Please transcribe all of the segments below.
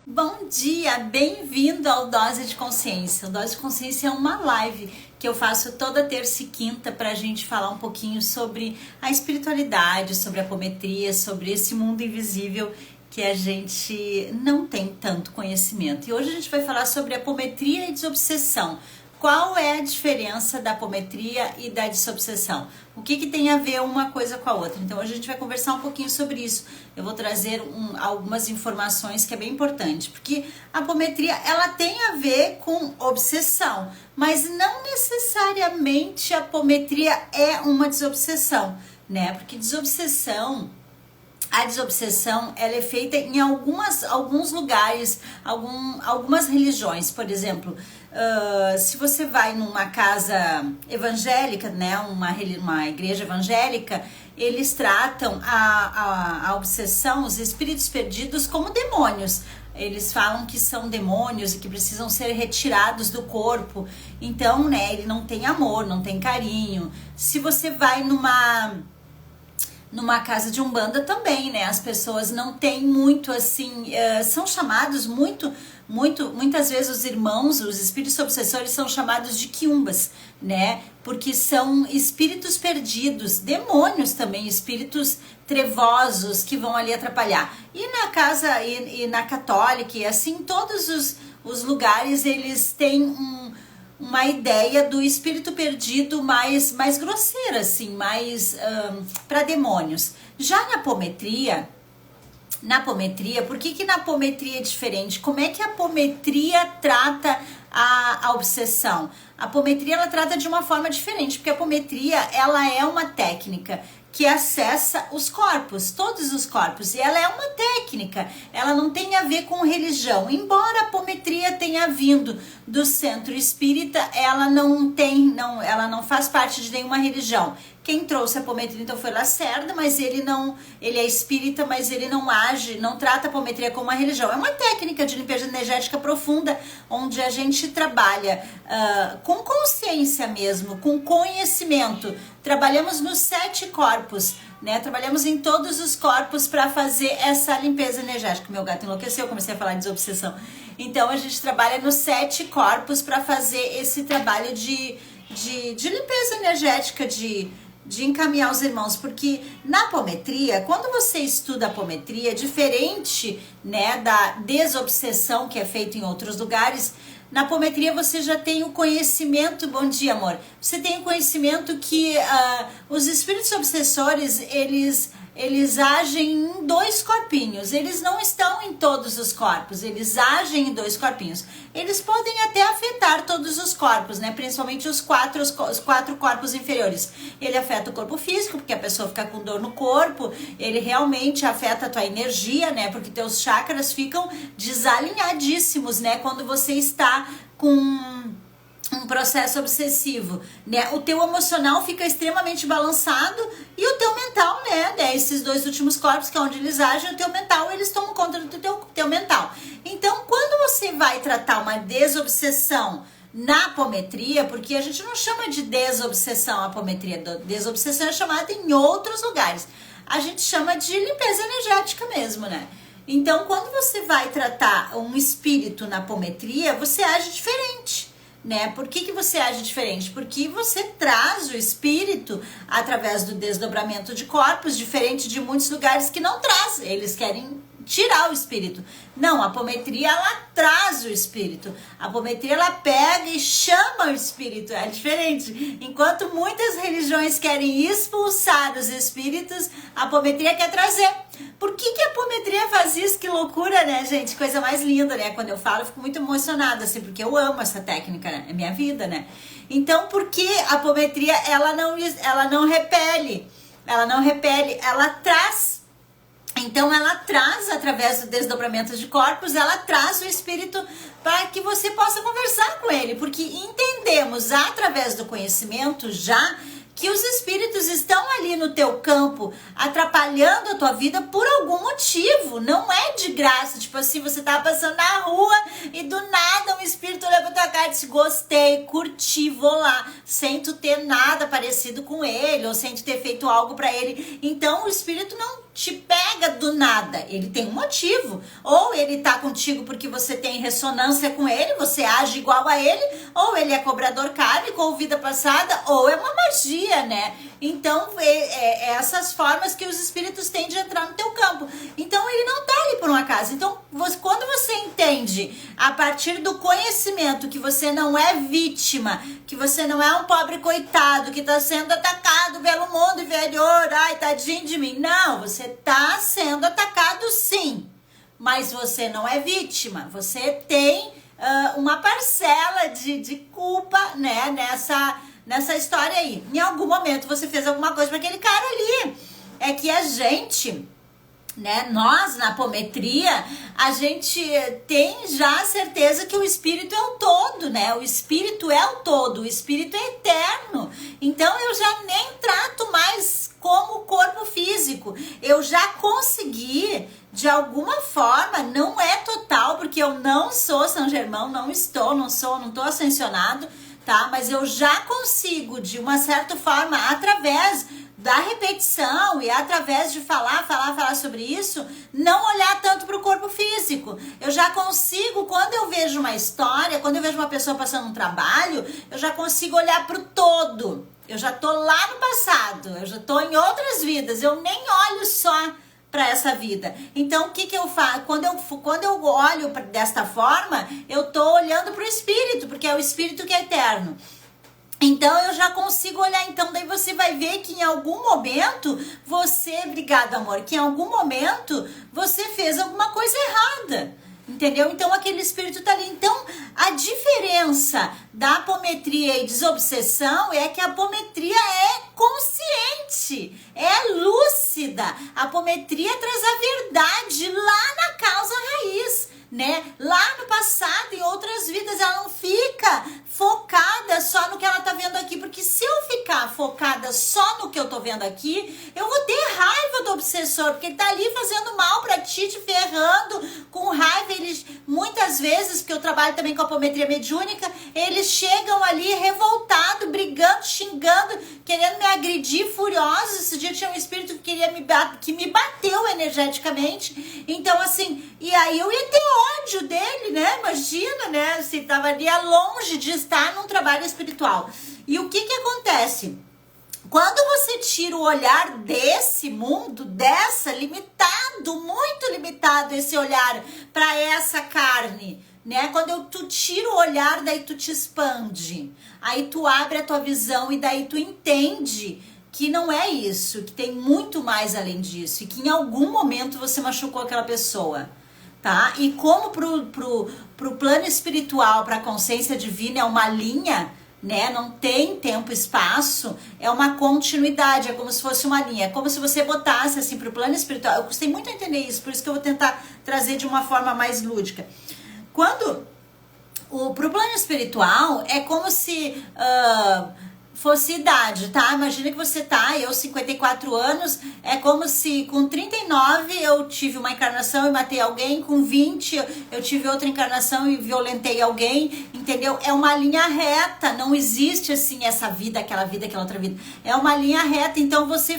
Bom dia, bem-vindo ao Dose de Consciência. O Dose de Consciência é uma live que eu faço toda terça e quinta para a gente falar um pouquinho sobre a espiritualidade, sobre a apometria, sobre esse mundo invisível que a gente não tem tanto conhecimento. E hoje a gente vai falar sobre apometria e desobsessão. Qual é a diferença da apometria e da desobsessão? O que tem a ver uma coisa com a outra? Então hoje a gente vai conversar um pouquinho sobre isso. Eu vou trazer algumas informações que é bem importante, porque a apometria ela tem a ver com obsessão, mas não necessariamente a apometria é uma desobsessão, né? Porque a desobsessão ela é feita em alguns lugares, algumas religiões, por exemplo. Se você vai numa casa evangélica, né, uma igreja evangélica, eles tratam a obsessão, os espíritos perdidos, como demônios. Eles falam que são demônios e que precisam ser retirados do corpo. Então, né, ele não tem amor, não tem carinho. Se você vai numa casa de umbanda também, né? As pessoas não têm muito assim, são chamados muitas vezes os irmãos, os espíritos obsessores são chamados de quiumbas, né? Porque são espíritos perdidos, demônios também, espíritos trevosos que vão ali atrapalhar. E na casa, e na católica, e assim, todos os lugares eles têm uma ideia do espírito perdido mais grosseira, assim, mais para demônios. Já na apometria, por que na apometria é diferente? Como é que a apometria trata a obsessão? A apometria ela trata de uma forma diferente, porque a apometria ela é uma técnica que acessa os corpos, todos os corpos, e ela é uma técnica, ela não tem a ver com religião, embora a apometria tenha vindo do centro espírita, ela não faz parte de nenhuma religião. Quem trouxe a apometria então foi Lacerda, mas ele é espírita, mas ele não age, não trata a apometria como uma religião. É uma técnica de limpeza energética profunda, onde a gente trabalha com consciência mesmo, com conhecimento. Trabalhamos nos 7 corpos, né? Trabalhamos em todos os corpos para fazer essa limpeza energética. Meu gato enlouqueceu, comecei a falar de desobsessão. Então a gente trabalha nos 7 corpos para fazer esse trabalho de limpeza energética, de encaminhar os irmãos, porque na apometria, quando você estuda a apometria, diferente, né, da desobsessão que é feito em outros lugares, na apometria você já tem o conhecimento, bom dia amor, você tem o conhecimento que os espíritos obsessores, eles agem em 2 corpinhos, eles não estão em todos os corpos, eles agem em 2 corpinhos. Eles podem até afetar todos os corpos, né? Principalmente os 4 corpos inferiores. Ele afeta o corpo físico, porque a pessoa fica com dor no corpo, ele realmente afeta a tua energia, né? Porque teus chakras ficam desalinhadíssimos, né? Quando você está com um processo obsessivo, né? O teu emocional fica extremamente balançado e o teu mental, né? Esses 2 últimos corpos, que é onde eles agem, o teu mental, eles tomam conta do teu mental. Então, quando você vai tratar uma desobsessão na apometria, porque a gente não chama de desobsessão a apometria, desobsessão é chamada em outros lugares. A gente chama de limpeza energética mesmo, né? Então, quando você vai tratar um espírito na apometria, você age diferente. Né? Por que você age diferente? Porque você traz o espírito através do desdobramento de corpos, diferente de muitos lugares que não traz. Eles querem tirar o espírito. Não, a apometria ela traz o espírito. A apometria ela pega e chama o espírito. É diferente. Enquanto muitas religiões querem expulsar os espíritos, a apometria quer trazer. Por que a apometria faz isso? Que loucura, né, gente? Coisa mais linda, né? Quando eu falo, eu fico muito emocionada, assim, porque eu amo essa técnica, né? É minha vida, né? Então, por que a apometria, ela não repele? Ela não repele, ela traz. Então, ela traz, através do desdobramento de corpos, ela traz o espírito para que você possa conversar com ele, porque entendemos, através do conhecimento, já que os espíritos estão ali no teu campo atrapalhando a tua vida por algum motivo, não é de graça, tipo assim, você tava passando na rua e do nada um espírito olhou pra tua cara e disse, gostei, curti, vou lá, sem tu ter nada parecido com ele, ou sem tu ter feito algo pra ele. Então o espírito não te pega do nada, ele tem um motivo. Ou ele tá contigo porque você tem ressonância com ele, você age igual a ele, ou ele é cobrador kármico, ou vida passada, ou é uma magia, né? Então, essas formas que os espíritos têm de entrar no teu campo. Então, ele não tá ali por um acaso. Então, quando você entende, a partir do conhecimento, que você não é vítima, que você não é um pobre coitado que tá sendo atacado pelo mundo inferior, ai, tadinho de mim. Não, você tá sendo atacado sim, mas você não é vítima. Você tem uma parcela de culpa, né, nessa história aí. Em algum momento você fez alguma coisa para aquele cara ali. É que a gente, né, nós na apometria, a gente tem já a certeza que o espírito é o todo, né? O espírito é o todo, o espírito é eterno. Então eu já nem trato mais como o corpo físico. Eu já consegui, de alguma forma, não é total, porque eu não sou São Germão, não tô ascensionado, tá? Mas eu já consigo, de uma certa forma, através da repetição e através de falar sobre isso, não olhar tanto para o corpo físico. Eu já consigo, quando eu vejo uma história, quando eu vejo uma pessoa passando um trabalho, eu já consigo olhar para o todo. Eu já tô lá no passado, eu já tô em outras vidas, eu nem olho só para essa vida. Então, o que eu faço? Quando eu olho desta forma, eu tô olhando para o espírito, porque é o espírito que é eterno. Então, eu já consigo olhar. Então, daí você vai ver que em algum momento obrigado, amor, que em algum momento você fez alguma coisa errada. Entendeu? Então, aquele espírito tá ali. Então, a diferença da apometria e desobsessão é que a apometria é consciente, é lúcida. A apometria traz a verdade lá na causa raiz, né? Lá no passado, em outras vidas, ela não fica focada só no que ela tá vendo aqui, porque se eu ficar focada só no que eu tô vendo aqui, eu vou ter raiva do obsessor, porque ele tá ali fazendo mal pra ti, te ferrando, com raiva. Eles, muitas vezes, porque eu trabalho também com apometria mediúnica, eles chegam ali revoltados, brigando, xingando, querendo me agredir, furiosos. Esse dia tinha um espírito que me bateu energeticamente. Então, assim, e aí eu ia ter ódio dele, né? Imagina, né? Assim, estaria longe de estar num trabalho espiritual. E o que acontece? Quando você tira o olhar desse mundo, muito limitado esse olhar para essa carne, né? Quando tu tira o olhar, daí tu te expande. Aí tu abre a tua visão e daí tu entende que não é isso, que tem muito mais além disso, e que em algum momento você machucou aquela pessoa. Tá? E como pro plano espiritual, para a consciência divina é uma linha, né? Não tem tempo e espaço, é uma continuidade, é como se fosse uma linha, é como se você botasse assim pro plano espiritual. Eu gostei muito de entender isso, por isso que eu vou tentar trazer de uma forma mais lúdica. Pro plano espiritual é como se fosse idade, tá? Imagina que você eu 54 anos, é como se com 39 eu tive uma encarnação e matei alguém, com 20 eu tive outra encarnação e violentei alguém, entendeu? É uma linha reta, não existe assim essa vida, aquela outra vida. É uma linha reta, então você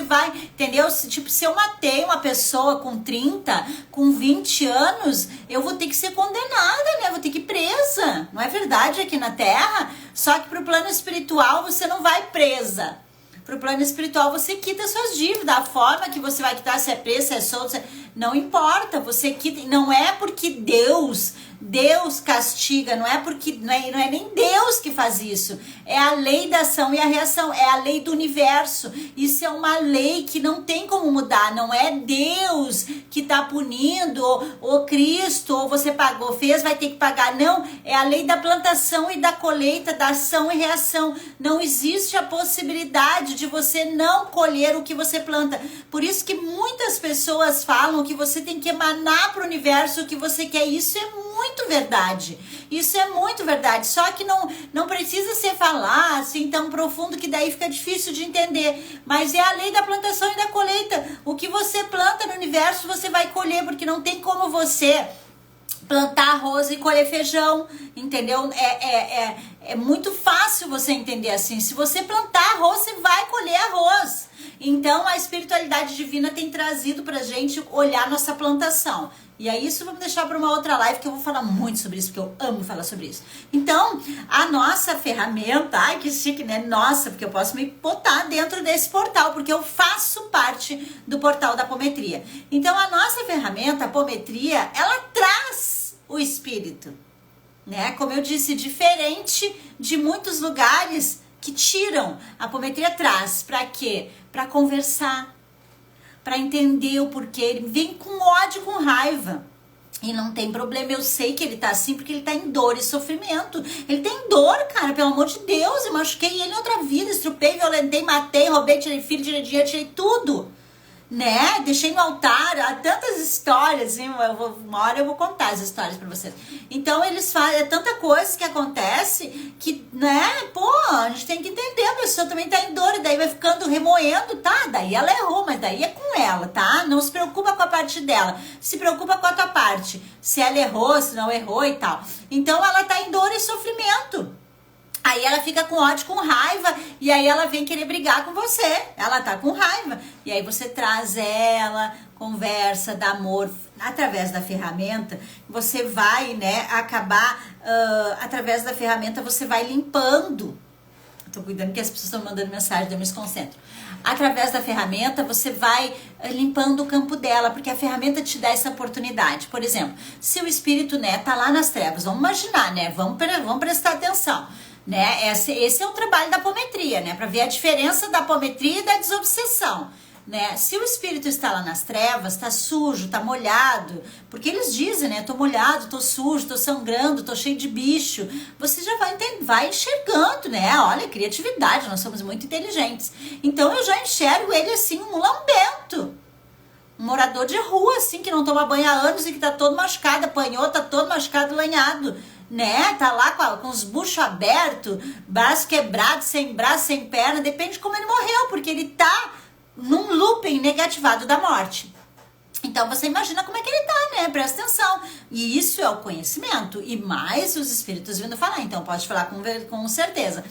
vai, entendeu? Se eu matei uma pessoa com 30, com 20 anos, eu vou ter que ser condenada, né? Vou ter que ir presa, não é verdade, aqui na Terra? Só que pro plano espiritual você não vai presa. Pro plano espiritual você quita suas dívidas. A forma que você vai quitar, se é preso, se é solto, não importa. Você quita. Não é porque Deus castiga, não é nem Deus que faz isso. É a lei da ação e a reação, é a lei do universo. Isso é uma lei que não tem como mudar. Não é Deus que tá punindo, ou Cristo, ou você pagou, fez, vai ter que pagar. Não, é a lei da plantação e da colheita, da ação e reação. Não existe a possibilidade de você não colher o que você planta. Por isso que muitas pessoas falam que você tem que emanar para o universo o que você quer. Isso é muito verdade. Isso é muito verdade. Só que não precisa ser falar assim tão profundo que daí fica difícil de entender. Mas é a lei da plantação e da colheita. O que você planta no universo você vai colher, porque não tem como você plantar arroz e colher feijão, entendeu? É muito fácil você entender assim. Se você plantar arroz, você vai colher arroz. Então a espiritualidade divina tem trazido pra gente olhar nossa plantação. E aí isso vamos deixar para uma outra live que eu vou falar muito sobre isso, porque eu amo falar sobre isso. Então, a nossa ferramenta, ai que chique, né? Nossa, porque eu posso me botar dentro desse portal, porque eu faço parte do portal da apometria. Então, a nossa ferramenta, a apometria, ela traz o espírito, né? Como eu disse, diferente de muitos lugares que tiram. A apometria traz para quê? Para conversar, para entender o porquê. Ele vem com ódio, com raiva. E não tem problema, eu sei que ele tá assim porque ele tá em dor e sofrimento. Ele tem dor, cara, pelo amor de Deus. Eu machuquei ele em outra vida, estrupei, violentei, matei, roubei, tirei filho, tirei dinheiro, tirei tudo. Né? Deixei no altar, há tantas histórias, hein? Uma hora eu vou contar as histórias pra vocês. Então eles fazem, é tanta coisa que acontece que, né, pô, a gente tem que entender, a pessoa também tá em dor e daí vai ficando remoendo, tá? Daí ela errou, mas daí é com ela, tá? Não se preocupa com a parte dela, se preocupa com a tua parte, se ela errou, se não errou e tal. Então ela tá em dor e sofrimento. Aí ela fica com ódio, com raiva, e aí ela vem querer brigar com você. Ela tá com raiva. E aí você traz ela, conversa, dá amor. Através da ferramenta, você vai, né, acabar, através da ferramenta, você vai limpando. Tô cuidando que as pessoas estão mandando mensagem, eu me desconcentro. Através da ferramenta, você vai limpando o campo dela, porque a ferramenta te dá essa oportunidade. Por exemplo, se o espírito, né, tá lá nas trevas, vamos imaginar, né, vamos prestar atenção. Né? Esse é o trabalho da apometria, né? Para ver a diferença da apometria e da desobsessão, né? Se o espírito está lá nas trevas, está sujo, está molhado, porque eles dizem, né? Tô molhado, tô sujo, tô sangrando, tô cheio de bicho. Você já vai enxergando, né? Olha, criatividade, nós somos muito inteligentes. Então eu já enxergo ele assim, um lambento. Um morador de rua, assim, que não toma banho há anos e que tá todo machucado, apanhou, tá todo machucado, lanhado. Né, tá lá com os buchos abertos, braço quebrado, sem braço, sem perna, depende de como ele morreu, porque ele tá num looping negativado da morte. Então você imagina como é que ele tá, né? Presta atenção. E isso é o conhecimento. E mais os espíritos vindo falar, então pode falar com certeza.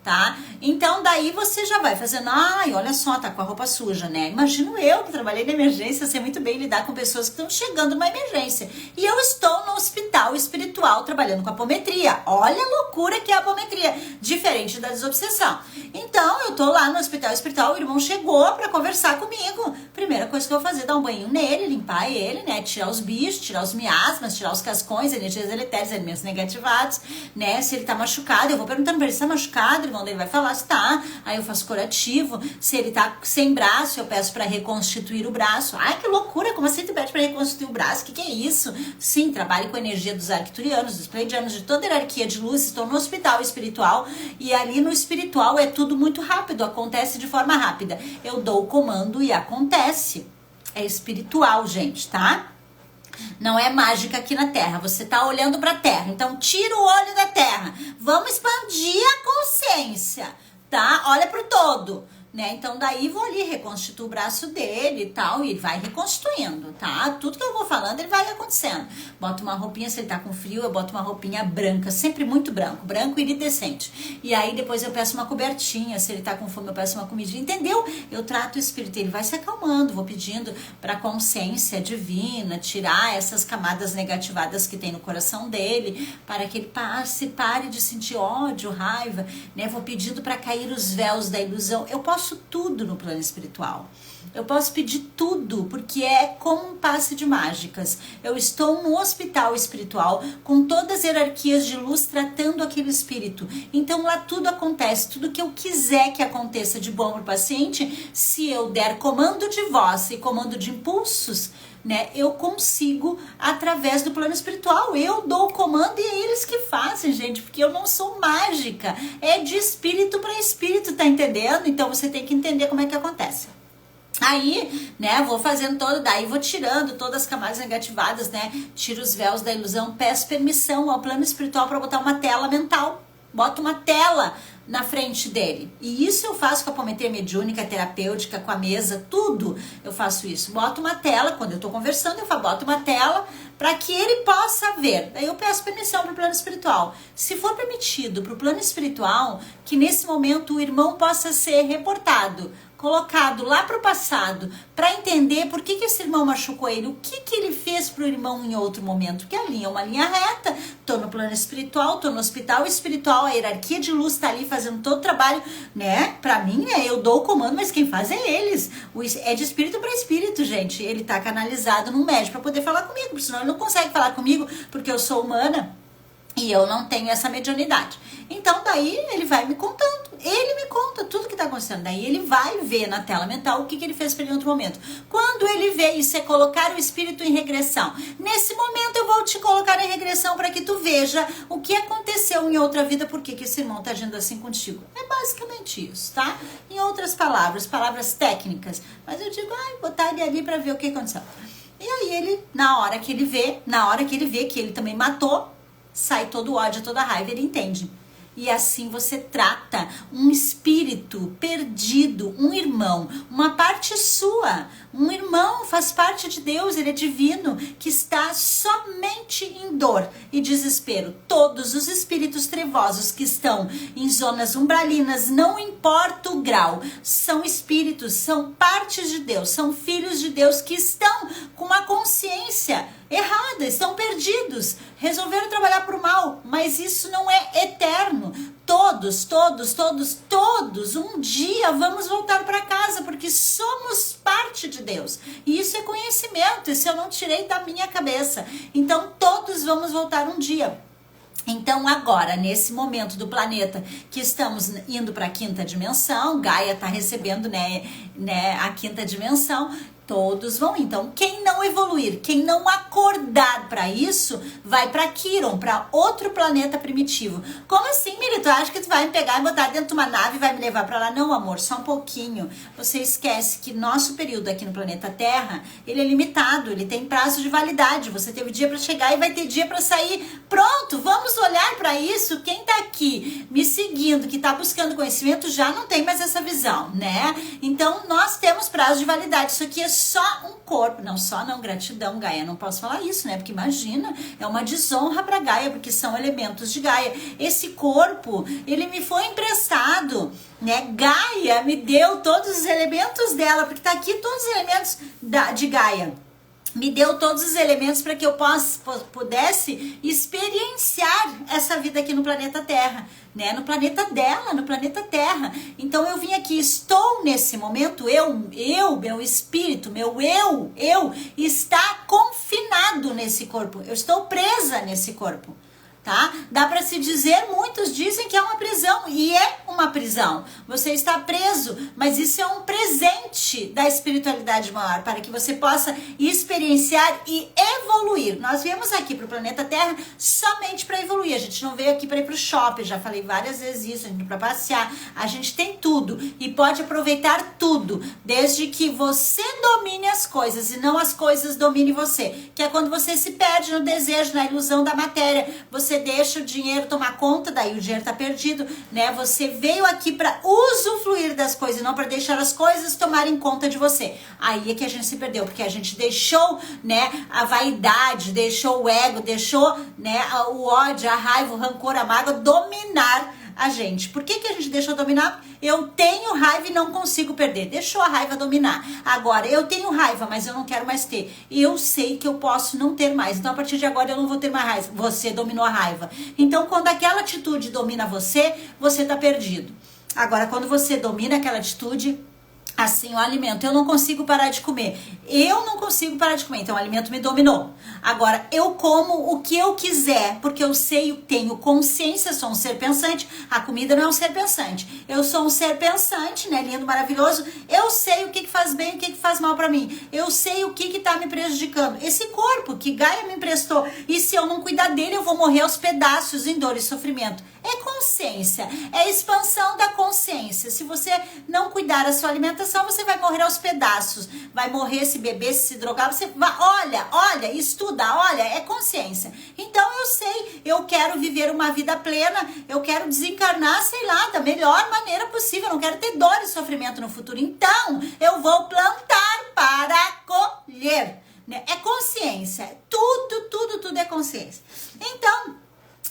Tá? Então daí você já vai fazendo, ai, olha só, tá com a roupa suja, né? Imagino eu que trabalhei na emergência, sei muito bem lidar com pessoas que estão chegando numa emergência. E eu estou no hospital espiritual trabalhando com apometria. Olha a loucura que é a apometria, diferente da desobsessão. Então eu tô lá no hospital espiritual, o irmão chegou pra conversar comigo. Primeira coisa que eu vou fazer é dar um banho nele, limpar ele, né? Tirar os bichos, tirar os miasmas, tirar os cascões, energias deletérias, alimentos negativados, né? Se ele tá machucado, eu vou perguntando pra ele se tá machucado, ele vai falar se tá, aí eu faço curativo. Se ele tá sem braço, eu peço para reconstituir o braço. Ai, que loucura, como assim tu pede para reconstituir o braço? Que é isso? Sim, trabalho com a energia dos arcturianos, dos pleiadianos, de toda a hierarquia de luz. Estou no hospital espiritual e ali no espiritual é tudo muito rápido, acontece de forma rápida. Eu dou o comando e acontece. É espiritual, gente, tá? Não é mágica aqui na Terra, você tá olhando pra Terra, então tira o olho da Terra, vamos expandir a consciência, tá? Olha pro todo, né? Então daí vou ali, reconstituo o braço dele e tal, e ele vai reconstituindo, tá? Tudo que eu vou falando, ele vai acontecendo. Boto uma roupinha, se ele tá com frio, eu boto uma roupinha branca, sempre muito branco, branco iridescente. E aí depois eu peço uma cobertinha, se ele tá com fome eu peço uma comidinha, entendeu? Eu trato o espírito, ele vai se acalmando, vou pedindo pra consciência divina tirar essas camadas negativadas que tem no coração dele, para que ele pare de sentir ódio, raiva, né? Vou pedindo pra cair os véus da ilusão. Eu posso tudo no plano espiritual. Eu posso pedir tudo, porque é como um passe de mágicas. Eu estou no hospital espiritual com todas as hierarquias de luz tratando aquele espírito. Então lá tudo acontece, tudo que eu quiser que aconteça de bom para o paciente, se eu der comando de voz e comando de impulsos, né, eu consigo através do plano espiritual. Eu dou o comando e é eles que fazem, gente, porque eu não sou mágica. É de espírito para espírito, tá entendendo? Então você tem que entender como é que acontece. Aí, né, vou fazendo daí vou tirando todas as camadas negativadas, né, tiro os véus da ilusão, peço permissão ao plano espiritual para botar uma tela mental, boto uma tela na frente dele, e isso eu faço com a apometria mediúnica, terapêutica, com a mesa, tudo eu faço isso, boto uma tela, quando eu tô conversando eu boto uma tela para que ele possa ver, daí eu peço permissão para o plano espiritual, se for permitido para o plano espiritual, que nesse momento o irmão possa ser reportado, colocado lá pro passado para entender por que esse irmão machucou ele, o que ele fez pro irmão em outro momento, porque a linha é uma linha reta, tô no plano espiritual, tô no hospital espiritual, a hierarquia de luz tá ali fazendo todo o trabalho, né? Pra mim, né, eu dou o comando, mas quem faz é eles. É de espírito para espírito, gente. Ele tá canalizado num médico para poder falar comigo, porque senão ele não consegue falar comigo, porque eu sou humana e eu não tenho essa mediunidade. Então daí ele vai me contando, ele me conta tudo que tá acontecendo, daí ele vai ver na tela mental o que ele fez pra ele em outro momento. Quando ele vê isso, é colocar o espírito em regressão. Nesse momento eu vou te colocar em regressão para que tu veja o que aconteceu em outra vida, por que esse irmão tá agindo assim contigo. É basicamente isso, tá? Em outras palavras, palavras técnicas, mas eu digo, botar ele ali para ver o que aconteceu. E aí ele, na hora que ele vê que ele também matou, sai todo o ódio, toda a raiva, ele entende. E assim você trata um espírito perdido, um irmão, uma parte sua. Um irmão faz parte de Deus, ele é divino, que está somente em dor e desespero. Todos os espíritos trevosos que estão em zonas umbralinas, não importa o grau, são espíritos, são partes de Deus, são filhos de Deus que estão com uma consciência errada, estão perdidos, resolveram trabalhar por mal, mas isso não é eterno. Todos, um dia vamos voltar para casa, porque somos parte de Deus. E isso é conhecimento, isso eu não tirei da minha cabeça. Então todos vamos voltar um dia. Então agora, nesse momento do planeta que estamos indo para a quinta dimensão, Gaia está recebendo né, a quinta dimensão, todos vão. Então, quem não evoluir, quem não acordar para isso, vai para Quiron, para outro planeta primitivo. Como assim, Miri? Tu acha que tu vai me pegar e botar dentro de uma nave e vai me levar para lá? Não, amor, só um pouquinho. Você esquece que nosso período aqui no planeta Terra, ele é limitado, ele tem prazo de validade. Você teve dia para chegar e vai ter dia para sair. Pronto, vamos olhar para isso. Quem tá aqui me seguindo, que tá buscando conhecimento, já não tem mais essa visão, né? Então, nós temos prazo de validade. Isso aqui é só um corpo, não, gratidão, Gaia, não posso falar isso, né, porque imagina, é uma desonra pra Gaia, porque são elementos de Gaia. Esse corpo, ele me foi emprestado, né, Gaia me deu todos os elementos dela, porque tá aqui todos os elementos de Gaia. Me deu todos os elementos para que eu pudesse experienciar essa vida aqui no planeta Terra, né? No planeta dela, no planeta Terra. Então eu vim aqui, estou nesse momento, meu espírito, meu eu está confinado nesse corpo. Eu estou presa nesse corpo. Tá? Dá para se dizer, muitos dizem que é uma prisão, e é uma prisão. Você está preso, mas isso é um presente da espiritualidade maior, para que você possa experienciar e evoluir. Nós viemos aqui para o planeta Terra somente para evoluir. A gente não veio aqui para ir para o shopping, já falei várias vezes isso, a gente veio para passear. A gente tem tudo e pode aproveitar tudo, desde que você domine as coisas e não as coisas dominem você. Que é quando você se perde no desejo, na ilusão da matéria, você deixa o dinheiro tomar conta, daí o dinheiro tá perdido, né? Você veio aqui para usufruir das coisas, não para deixar as coisas tomarem conta de você. Aí é que a gente se perdeu, porque a gente deixou, né, a vaidade, deixou o ego, deixou, né, o ódio, a raiva, o rancor, a mágoa dominar a gente. Por que a gente deixou dominar? Eu tenho raiva e não consigo perder. Deixou a raiva dominar. Agora, eu tenho raiva, mas eu não quero mais ter. Eu sei que eu posso não ter mais. Então, a partir de agora, eu não vou ter mais raiva. Você dominou a raiva. Então, quando aquela atitude domina você, você tá perdido. Agora, quando você domina aquela atitude, assim, o alimento, eu não consigo parar de comer. Eu não consigo parar de comer, então o alimento me dominou. Agora, eu como o que eu quiser, porque eu sei, tenho consciência, sou um ser pensante. A comida não é um ser pensante. Eu sou um ser pensante, né, lindo, maravilhoso. Eu sei o que faz bem e o que faz mal pra mim. Eu sei o que tá me prejudicando. Esse corpo que Gaia me emprestou, e se eu não cuidar dele, eu vou morrer aos pedaços em dor e sofrimento. É consciência, é expansão da consciência. Se você não cuidar da sua alimentação, você vai morrer aos pedaços. Vai morrer se beber, se drogar, você vai, olha, estuda, olha, é consciência. Então eu sei, eu quero viver uma vida plena, eu quero desencarnar, sei lá, da melhor maneira possível, eu não quero ter dor e sofrimento no futuro. Então eu vou plantar para colher. É consciência, tudo é consciência. Então,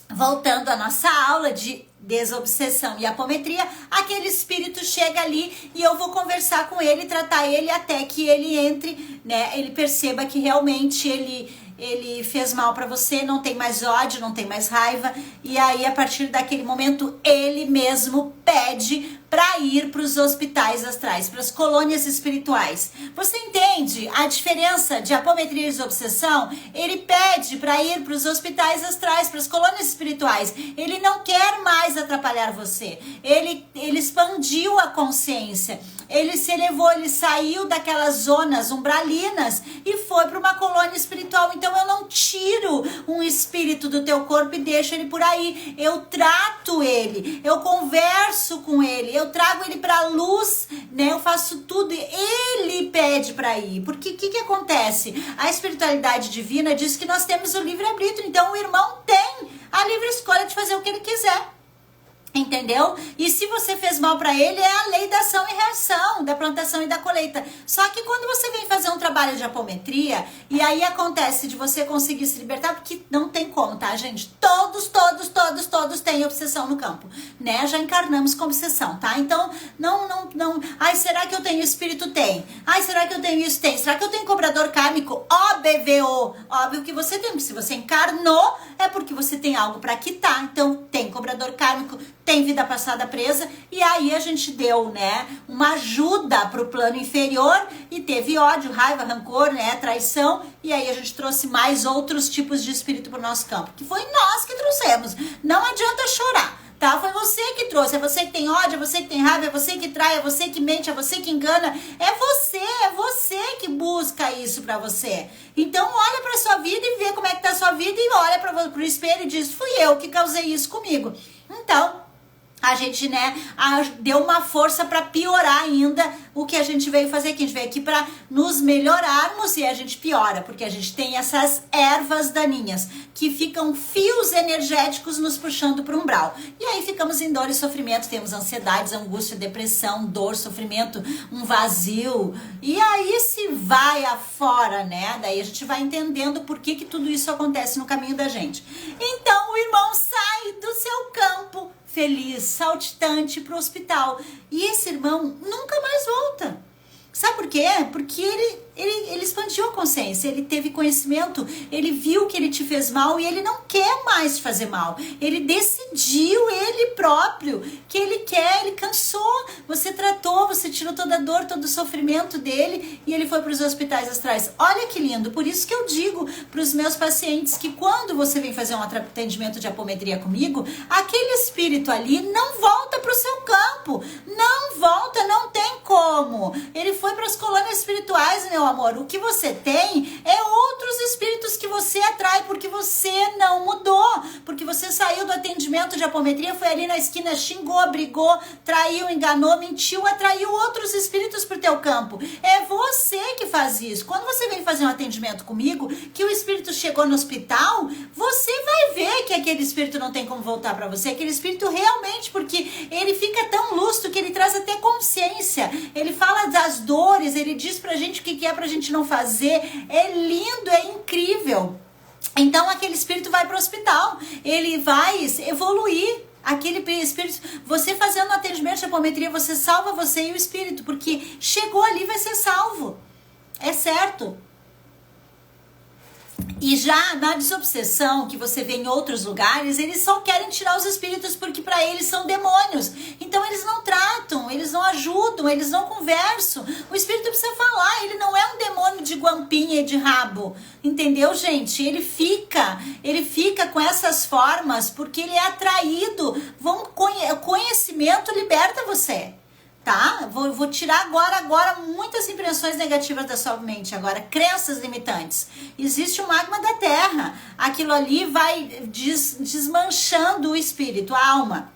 voltando à nossa aula de desobsessão e apometria, aquele espírito chega ali e eu vou conversar com ele, tratar ele até que ele entre, né? Ele perceba que realmente ele fez mal para você, não tem mais ódio, não tem mais raiva, e aí a partir daquele momento ele mesmo pede para ir para os hospitais astrais, para as colônias espirituais. Você entende a diferença de apometria e desobsessão? Ele pede para ir para os hospitais astrais, para as colônias espirituais. Ele não quer mais atrapalhar você. Ele expandiu a consciência. Ele se elevou, ele saiu daquelas zonas umbralinas e foi para uma colônia espiritual. Então eu não tiro um espírito do teu corpo e deixo ele por aí. Eu trato ele, eu converso com ele, eu trago ele para a luz, né? Eu faço tudo e ele pede para ir. Porque o que acontece? A espiritualidade divina diz que nós temos o livre-arbítrio. Então o irmão tem a livre escolha de fazer o que ele quiser. Entendeu? E se você fez mal para ele, é a lei da ação e reação, da plantação e da colheita. Só que quando você vem fazer um trabalho de apometria, e aí acontece de você conseguir se libertar, porque não tem como, tá, gente? Todos têm obsessão no campo, né? Já encarnamos com obsessão, tá? Então, não. Ai, será que eu tenho espírito? Tem. Ai, será que eu tenho isso? Tem. Será que eu tenho cobrador kármico? OBVO. Óbvio que você tem, porque se você encarnou, é porque você tem algo para quitar. Então, tem cobrador kármico, tem vida passada presa, e aí a gente deu, né, uma ajuda pro plano inferior e teve ódio, raiva, rancor, né, traição, e aí a gente trouxe mais outros tipos de espírito pro nosso campo, que foi nós que trouxemos. Não adianta chorar, tá? Foi você que trouxe, é você que tem ódio, é você que tem raiva, é você que trai, é você que mente, é você que engana, é você que busca isso pra você. Então olha pra sua vida e vê como é que tá a sua vida e olha pro espelho e diz, fui eu que causei isso comigo. Então, a gente, né, deu uma força para piorar ainda o que a gente veio fazer aqui. A gente veio aqui para nos melhorarmos e a gente piora, porque a gente tem essas ervas daninhas que ficam fios energéticos nos puxando para o umbral. E aí ficamos em dor e sofrimento, temos ansiedades, angústia, depressão, dor, sofrimento, um vazio. E aí se vai afora, né? Daí a gente vai entendendo por que tudo isso acontece no caminho da gente. Então o irmão sai do seu campo feliz, saltitante para o hospital. E esse irmão nunca mais volta. Sabe por quê? Porque ele expandiu a consciência, ele teve conhecimento, ele viu que ele te fez mal e ele não quer mais te fazer mal. Ele decidiu, ele próprio, que ele quer, ele cansou. Você tratou, você tirou toda a dor, todo o sofrimento dele e ele foi para os hospitais astrais. Olha que lindo, por isso que eu digo para os meus pacientes que quando você vem fazer um atendimento de apometria comigo, aquele espírito ali não volta para o seu campo, não volta, não tem como. Ele foi para as colônias espirituais, meu amor. O que você tem é outros espíritos que você atrai porque você não mudou, porque você saiu do atendimento de apometria, foi ali na esquina, xingou, brigou, traiu, enganou, mentiu, atraiu outros espíritos pro teu campo. É você que faz isso. Quando você vem fazer um atendimento comigo, que o espírito chegou no hospital, você vai ver que aquele espírito não tem como voltar para você, aquele espírito realmente, porque ele fica tão lúcido que ele traz até consciência, ele fala das dores, ele diz pra gente o que é pra gente não fazer. É lindo, é incrível. Então aquele espírito vai pro hospital, ele vai evoluir. Aquele espírito, você fazendo um atendimento de apometria, você salva você e o espírito, porque chegou ali, vai ser salvo. É certo. E já na desobsessão, que você vê em outros lugares, eles só querem tirar os espíritos porque para eles são demônios. Então eles não tratam, eles não ajudam, eles não conversam. O espírito precisa falar, ele não é um demônio de guampinha e de rabo. Entendeu, gente? Ele fica com essas formas porque ele é atraído. O conhecimento liberta você. Tá? Vou tirar agora muitas impressões negativas da sua mente. Agora, crenças limitantes. Existe o magma da terra. Aquilo ali vai desmanchando o espírito, a alma.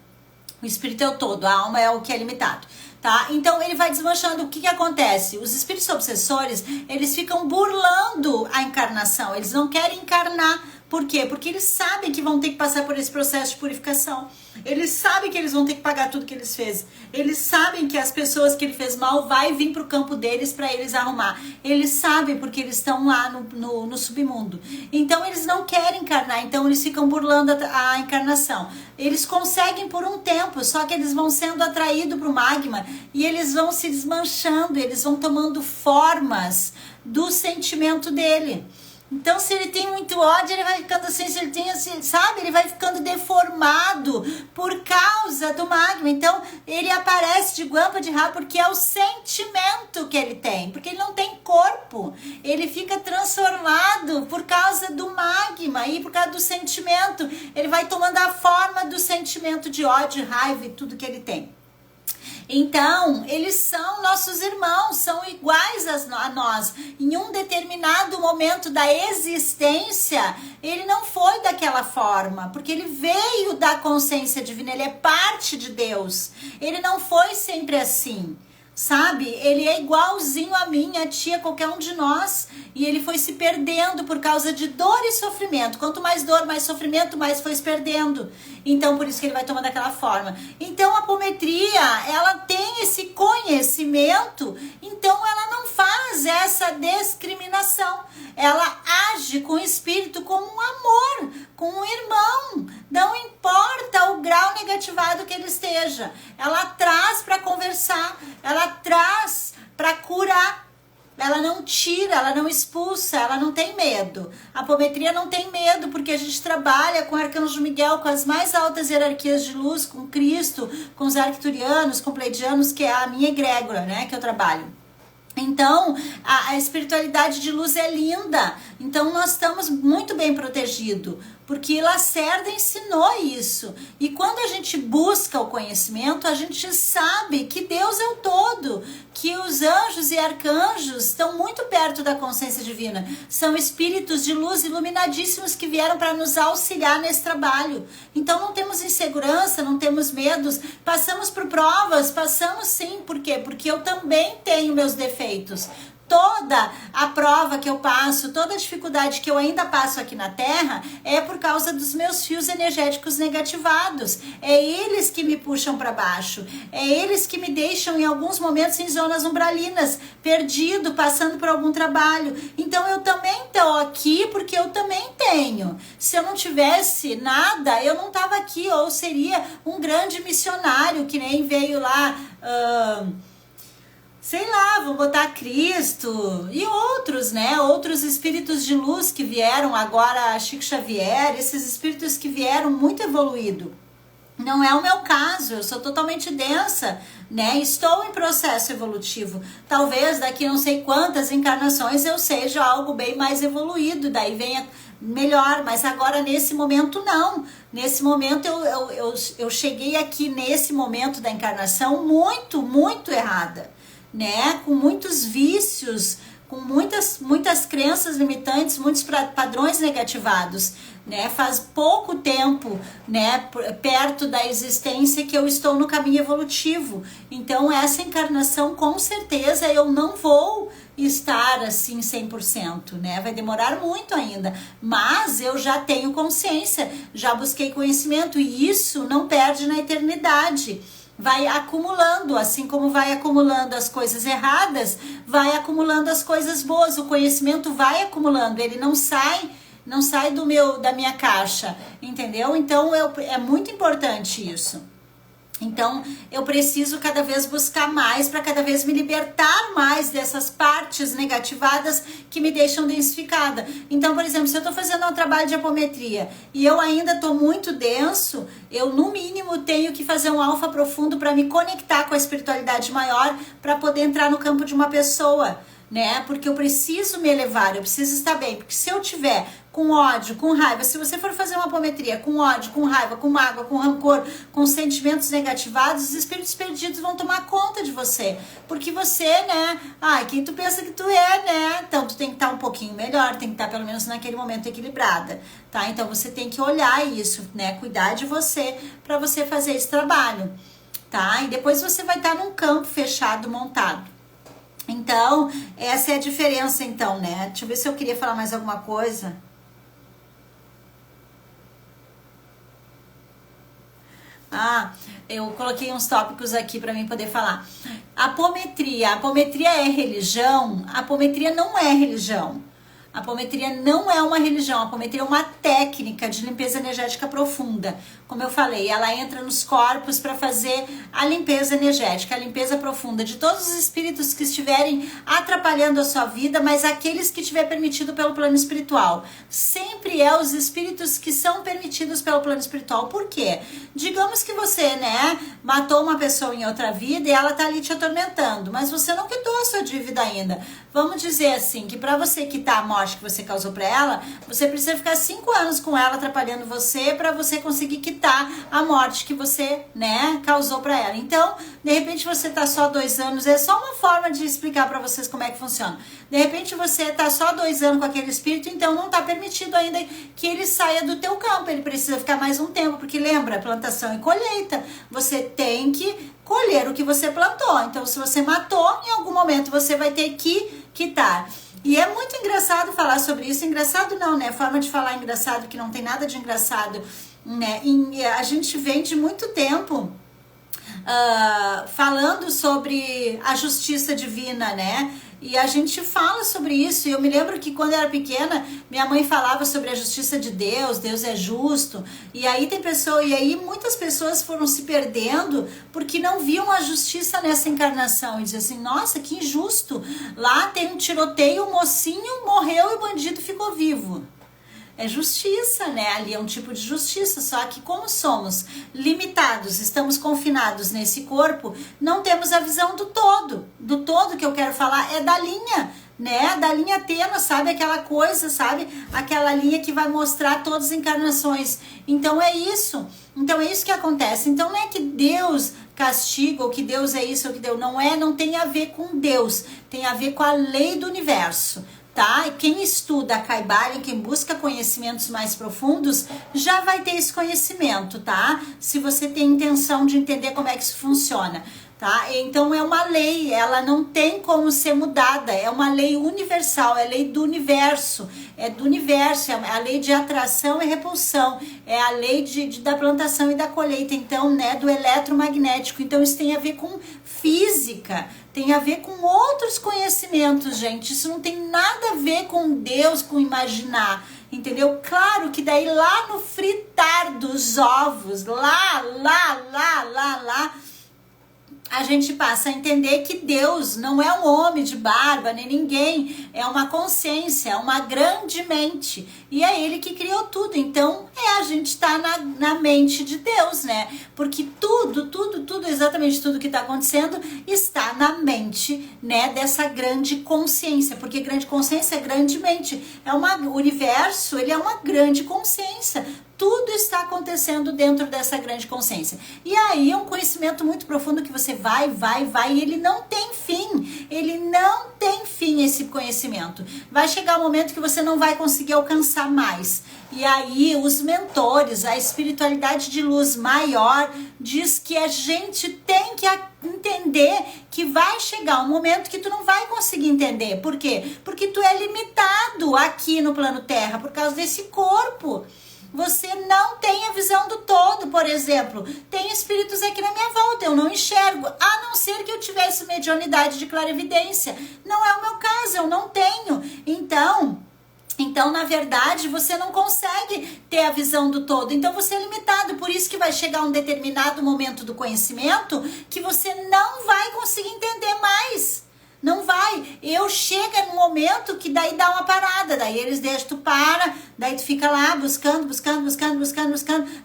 O espírito é o todo, a alma é o que é limitado. Tá? Então ele vai desmanchando. O que acontece? Os espíritos obsessores, eles ficam burlando a encarnação. Eles não querem encarnar. Por quê? Porque eles sabem que vão ter que passar por esse processo de purificação. Eles sabem que eles vão ter que pagar tudo que eles fez. Eles sabem que as pessoas que ele fez mal vai vir pro campo deles para eles arrumar. Eles sabem porque eles estão lá no submundo. Então eles não querem encarnar, então eles ficam burlando a encarnação. Eles conseguem por um tempo, só que eles vão sendo atraídos pro magma e eles vão se desmanchando, eles vão tomando formas do sentimento dele. Então, se ele tem muito ódio, ele vai ficando assim, se ele tem assim, sabe? Ele vai ficando deformado por causa do magma. Então, ele aparece de guampa de rabo porque é o sentimento que ele tem. Porque ele não tem corpo. Ele fica transformado por causa do magma e por causa do sentimento. Ele vai tomando a forma do sentimento de ódio, raiva e tudo que ele tem. Então, eles são nossos irmãos, são iguais a nós. Em um determinado momento da existência, ele não foi daquela forma, porque ele veio da consciência divina, ele é parte de Deus. Ele não foi sempre assim. Sabe, ele é igualzinho a mim, a ti, a qualquer um de nós. E ele foi se perdendo por causa de dor e sofrimento. Quanto mais dor, mais sofrimento, mais foi se perdendo. Então, por isso que ele vai tomando daquela forma. Então, a apometria, ela tem esse conhecimento. Então, ela não faz essa discriminação. Ela age com o espírito como um amor, com um irmão. Não importa o grau negativado que ele esteja. Ela traz para conversar. Ela traz para curar. Ela não tira, ela não expulsa, ela não tem medo. A apometria não tem medo, porque a gente trabalha com o Arcanjo Miguel, com as mais altas hierarquias de luz, com Cristo, com os arcturianos, com pleidianos, que é a minha egrégora, né, que eu trabalho. Então, a espiritualidade de luz é linda. Então, nós estamos muito bem protegidos, porque Lacerda ensinou isso. E quando a gente busca o conhecimento, a gente sabe que Deus é o todo, que os anjos e arcanjos estão muito perto da consciência divina. São espíritos de luz iluminadíssimos que vieram para nos auxiliar nesse trabalho. Então, não temos insegurança, não temos medos. Passamos por provas, passamos sim. Por quê? Porque eu também tenho meus defeitos. Toda a prova que eu passo, toda a dificuldade que eu ainda passo aqui na Terra é por causa dos meus fios energéticos negativados. É eles que me puxam para baixo. É eles que me deixam em alguns momentos em zonas umbralinas, perdido, passando por algum trabalho. Então eu também estou aqui porque eu também tenho. Se eu não tivesse nada, eu não estava aqui, ou seria um grande missionário que nem veio lá... sei lá, vou botar Cristo e outros, né? Outros espíritos de luz que vieram agora, Chico Xavier, esses espíritos que vieram muito evoluído. Não é o meu caso, eu sou totalmente densa, né? Estou em processo evolutivo. Talvez daqui não sei quantas encarnações eu seja algo bem mais evoluído, daí venha melhor, mas agora nesse momento não. Nesse momento eu cheguei aqui nesse momento da encarnação muito errada. Né, com muitos vícios, com muitas crenças limitantes, muitos padrões negativados, né? Faz pouco tempo, né, perto da existência que eu estou no caminho evolutivo. Então essa encarnação, com certeza, eu não vou estar assim 100%, né? Vai demorar muito ainda, mas eu já tenho consciência, já busquei conhecimento e isso não perde na eternidade. Vai acumulando, assim como vai acumulando as coisas erradas, vai acumulando as coisas boas. O conhecimento vai acumulando, ele não sai da minha caixa, entendeu? Então é muito importante isso. Então eu preciso cada vez buscar mais para cada vez me libertar mais dessas partes negativadas que me deixam densificada. Então, por exemplo, se eu estou fazendo um trabalho de apometria e eu ainda estou muito denso, eu no mínimo tenho que fazer um alfa profundo para me conectar com a espiritualidade maior para poder entrar no campo de uma pessoa, né? Porque eu preciso me elevar, eu preciso estar bem, porque se eu tiver com ódio, com raiva, se você for fazer uma apometria com ódio, com raiva, com mágoa, com rancor, com sentimentos negativados, os espíritos perdidos vão tomar conta de você, porque você, né, quem tu pensa que tu é, né, então tu tem que estar um pouquinho melhor, tem que estar pelo menos naquele momento equilibrada, tá? Então você tem que olhar isso, né, cuidar de você, para você fazer esse trabalho, tá? E depois você vai estar num campo fechado, montado. Então, essa é a diferença, então, né? Deixa eu ver se eu queria falar mais alguma coisa. Eu coloquei uns tópicos aqui para mim poder falar. Apometria é religião? A apometria não é religião. A apometria não é uma religião, a apometria é uma técnica de limpeza energética profunda. Como eu falei, ela entra nos corpos para fazer a limpeza energética, a limpeza profunda de todos os espíritos que estiverem atrapalhando a sua vida, mas aqueles que tiver permitido pelo plano espiritual. Sempre é os espíritos que são permitidos pelo plano espiritual. Por quê? Digamos que você, matou uma pessoa em outra vida e ela tá ali te atormentando, mas você não quitou a sua dívida ainda. Vamos dizer assim, que para você quitar a morte que você causou para ela, você precisa ficar 5 anos com ela atrapalhando você para você conseguir quitar a morte que você, causou para ela. Então, de repente você tá só 2 anos, é só uma forma de explicar para vocês como é que funciona. De repente você tá só 2 anos com aquele espírito, então não tá permitido ainda que ele saia do teu campo, ele precisa ficar mais um tempo, porque lembra, plantação e colheita, você tem que colher o que você plantou. Então, se você matou, em algum momento você vai ter que quitar. E é muito engraçado falar sobre isso. Engraçado não, forma de falar engraçado, que não tem nada de engraçado, a gente vem de muito tempo falando sobre a justiça divina, e a gente fala sobre isso. E eu me lembro que quando eu era pequena, minha mãe falava sobre a justiça de Deus, Deus é justo. E aí muitas pessoas foram se perdendo porque não viam a justiça nessa encarnação. E diziam assim, nossa, que injusto. Lá tem um tiroteio, o mocinho morreu e o bandido ficou vivo. É justiça, ali é um tipo de justiça, só que como somos limitados, estamos confinados nesse corpo, não temos a visão do todo. Do todo que eu quero falar é da linha, da linha tênue, sabe? Aquela coisa, sabe? Aquela linha que vai mostrar todas as encarnações. Então é isso que acontece. Então não é que Deus castiga, ou que Deus é isso, ou que Deus não tem a ver com Deus, tem a ver com a lei do universo. Tá? E quem estuda a Kybalion, quem busca conhecimentos mais profundos, já vai ter esse conhecimento, tá? Se você tem intenção de entender como é que isso funciona, tá? Então é uma lei, ela não tem como ser mudada, é uma lei universal, é a lei do universo, é a lei de atração e repulsão, é a lei da plantação e da colheita, então, do eletromagnético. Então isso tem a ver com física, tem a ver com outros conhecimentos, gente. Isso não tem nada a ver com Deus, com imaginar, entendeu? Claro que daí lá no fritar dos ovos, lá, a gente passa a entender que Deus não é um homem de barba, nem ninguém, é uma consciência, é uma grande mente, e é Ele que criou tudo. Então, a gente está na mente de Deus, porque tudo, exatamente tudo que está acontecendo está na mente, dessa grande consciência, porque grande consciência é grande mente, o universo, ele é uma grande consciência. Tudo está acontecendo dentro dessa grande consciência. E aí é um conhecimento muito profundo que você vai, e ele não tem fim. Ele não tem fim, esse conhecimento. Vai chegar um momento que você não vai conseguir alcançar mais. E aí os mentores, a espiritualidade de luz maior, diz que a gente tem que entender que vai chegar um momento que tu não vai conseguir entender. Por quê? Porque tu é limitado aqui no plano Terra por causa desse corpo. Você não tem a visão do todo, por exemplo. Tem espíritos aqui na minha volta, eu não enxergo, a não ser que eu tivesse mediunidade de clarividência. Não é o meu caso, eu não tenho. Então, na verdade, você não consegue ter a visão do todo. Então, você é limitado. Por isso que vai chegar um determinado momento do conhecimento que você não vai conseguir entender mais. Não vai. Chega num momento que daí dá uma parada, daí eles deixam, tu para, daí tu fica lá buscando,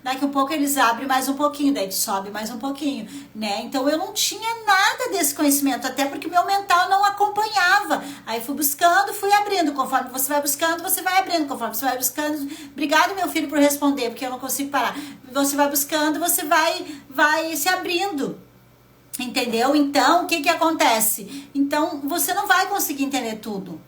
daqui um pouco eles abrem mais um pouquinho, daí tu sobe mais um pouquinho, Então eu não tinha nada desse conhecimento, até porque o meu mental não acompanhava. Aí fui buscando, fui abrindo, conforme você vai buscando, você vai abrindo, conforme você vai buscando. Obrigado, meu filho, por responder, porque eu não consigo parar. Você vai buscando, você vai se abrindo. Entendeu? Então, o que acontece? Então, você não vai conseguir entender tudo.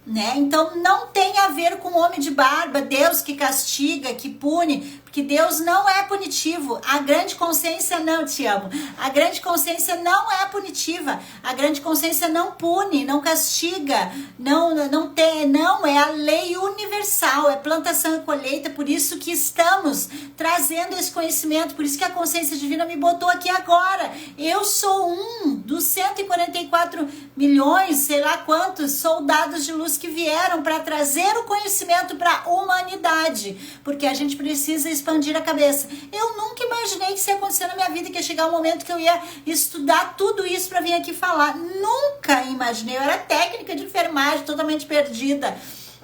né? Então não tem a ver com o homem de barba, Deus que castiga, que pune, porque Deus não é punitivo. A grande consciência não, te amo. A grande consciência não é punitiva. A grande consciência não pune, não castiga, não tem, não é a lei universal, é plantação e colheita. Por isso que estamos trazendo esse conhecimento, por isso que a consciência divina me botou aqui agora. Eu sou um dos 144 milhões, sei lá quantos soldados de luz que vieram para trazer o conhecimento para a humanidade, porque a gente precisa expandir a cabeça. Eu nunca imaginei que isso ia acontecer na minha vida, que ia chegar um momento que eu ia estudar tudo isso para vir aqui falar. Nunca imaginei. Eu era técnica de enfermagem, totalmente perdida,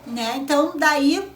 né? Então daí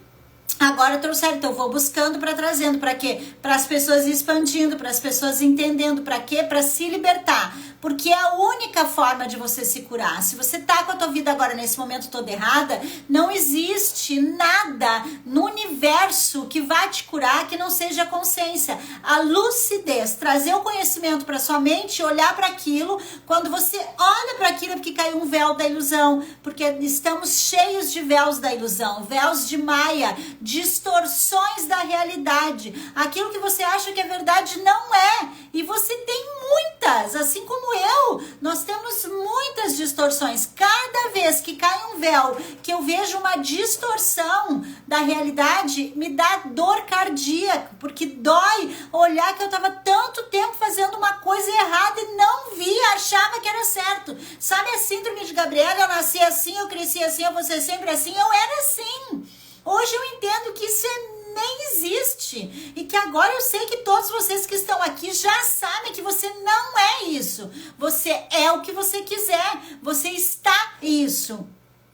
agora trouxeram, então eu vou buscando para trazendo, para quê? Para as pessoas expandindo, para as pessoas entendendo, para quê? Para se libertar, porque é a única forma de você se curar. Se você tá com a tua vida agora nesse momento toda errada, não existe nada no universo que vai te curar que não seja a consciência, a lucidez, trazer o conhecimento para sua mente, olhar para aquilo. Quando você olha para aquilo é porque caiu um véu da ilusão, porque estamos cheios de véus da ilusão, véus de Maia, distorções da realidade. Aquilo que você acha que é verdade não é. E você tem muitas, assim como eu. Nós temos muitas distorções. Cada vez que cai um véu, que eu vejo uma distorção da realidade, me dá dor cardíaca, porque dói olhar que eu estava tanto tempo fazendo uma coisa errada e não via, achava que era certo. Sabe a síndrome de Gabriela? Eu nasci assim, eu cresci assim, eu vou ser sempre assim. Eu era assim. Hoje eu entendo que isso nem existe e que agora eu sei que todos vocês que estão aqui já sabem que você não é isso. Você é o que você quiser, você está isso.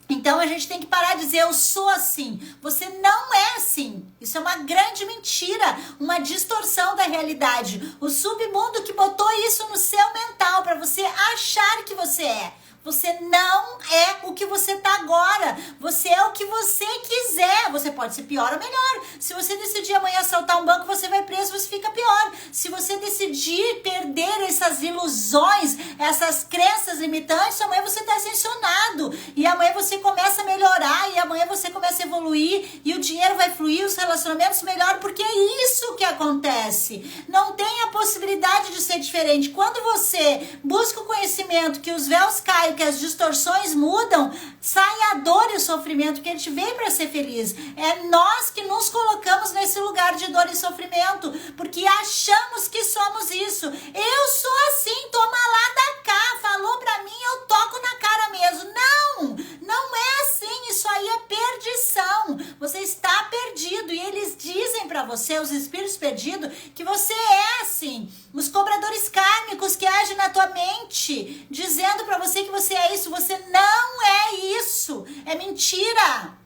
Então a gente tem que parar de dizer eu sou assim. Você não é assim. Isso é uma grande mentira, uma distorção da realidade. O submundo que botou isso no seu mental para você achar que você é. Você não é o que você tá agora. Você é o que você quiser. Você pode ser pior ou melhor. Se você decidir amanhã assaltar um banco, você vai preso, você fica pior. Se você decidir perder essas ilusões, essas crenças limitantes, amanhã você tá ascensionado. E amanhã você começa a melhorar. E amanhã você começa a evoluir. E o dinheiro vai fluir, os relacionamentos melhoram. Porque é isso que acontece. Não tem a possibilidade de ser diferente. Quando você busca o conhecimento que os véus caem, que as distorções mudam, sai a dor e o sofrimento, que a gente veio para ser feliz. É nós que nos colocamos nesse lugar de dor e sofrimento, porque achamos que somos isso. Eu sou assim, toma lá da cá, falou pra mim, eu toco na cara mesmo. Não é assim, isso aí é perdição. Você está perdido e eles dizem pra você, os espíritos perdidos, que você é assim. Os cobradores kármicos que agem na tua mente, dizendo pra você que você é isso. Você não é isso. É mentira.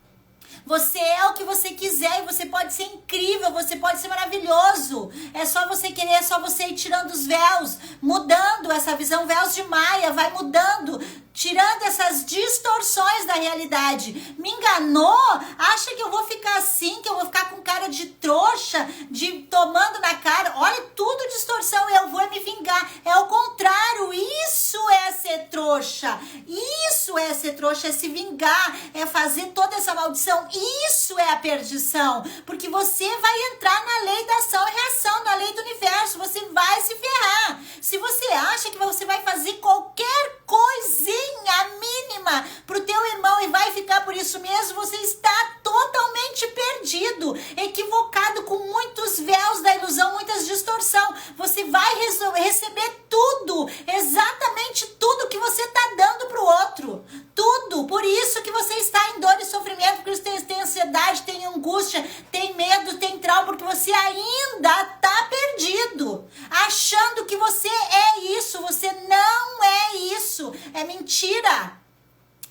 Você é o que você quiser e você pode ser incrível, você pode ser maravilhoso. É só você querer, é só você ir tirando os véus, mudando essa visão, véus de Maia, vai mudando, tirando essas distorções da realidade. Me enganou? Acha que eu vou ficar assim, que eu vou ficar com cara de trouxa, de tomando na cara? Olha, tudo distorção, eu vou me vingar. É o contrário, isso é ser trouxa. Isso é ser trouxa, é se vingar, é fazer toda essa maldição. Isso é a perdição, porque você vai entrar na lei da ação e reação, na lei do universo, você vai se ferrar. Se você acha que você vai fazer qualquer coisinha mínima pro teu irmão e vai ficar por isso mesmo, você está totalmente perdido, equivocado, com muitos véus da ilusão, muitas distorção. Você vai receber tudo, exatamente tudo que você está dando pro outro. Tudo. Por isso que você está em dor e sofrimento, porque você tem ansiedade, tem angústia, tem medo, tem trauma, porque você ainda está perdido, achando que você é isso. Você não é isso. É mentira.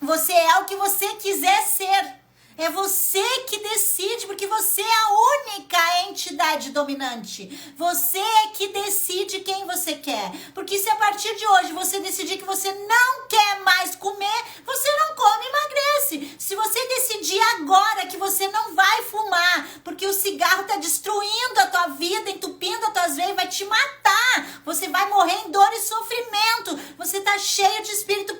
Você é o que você quiser ser. É você que decide, porque você é a única entidade dominante. Você é que decide quem você quer. Porque se a partir de hoje você decidir que você não quer mais comer, você não come e emagrece. Se você decidir agora que você não vai fumar, porque o cigarro está destruindo a tua vida, entupindo as tuas veias, vai te matar. Você vai morrer em dor e sofrimento. Você tá cheio de espírito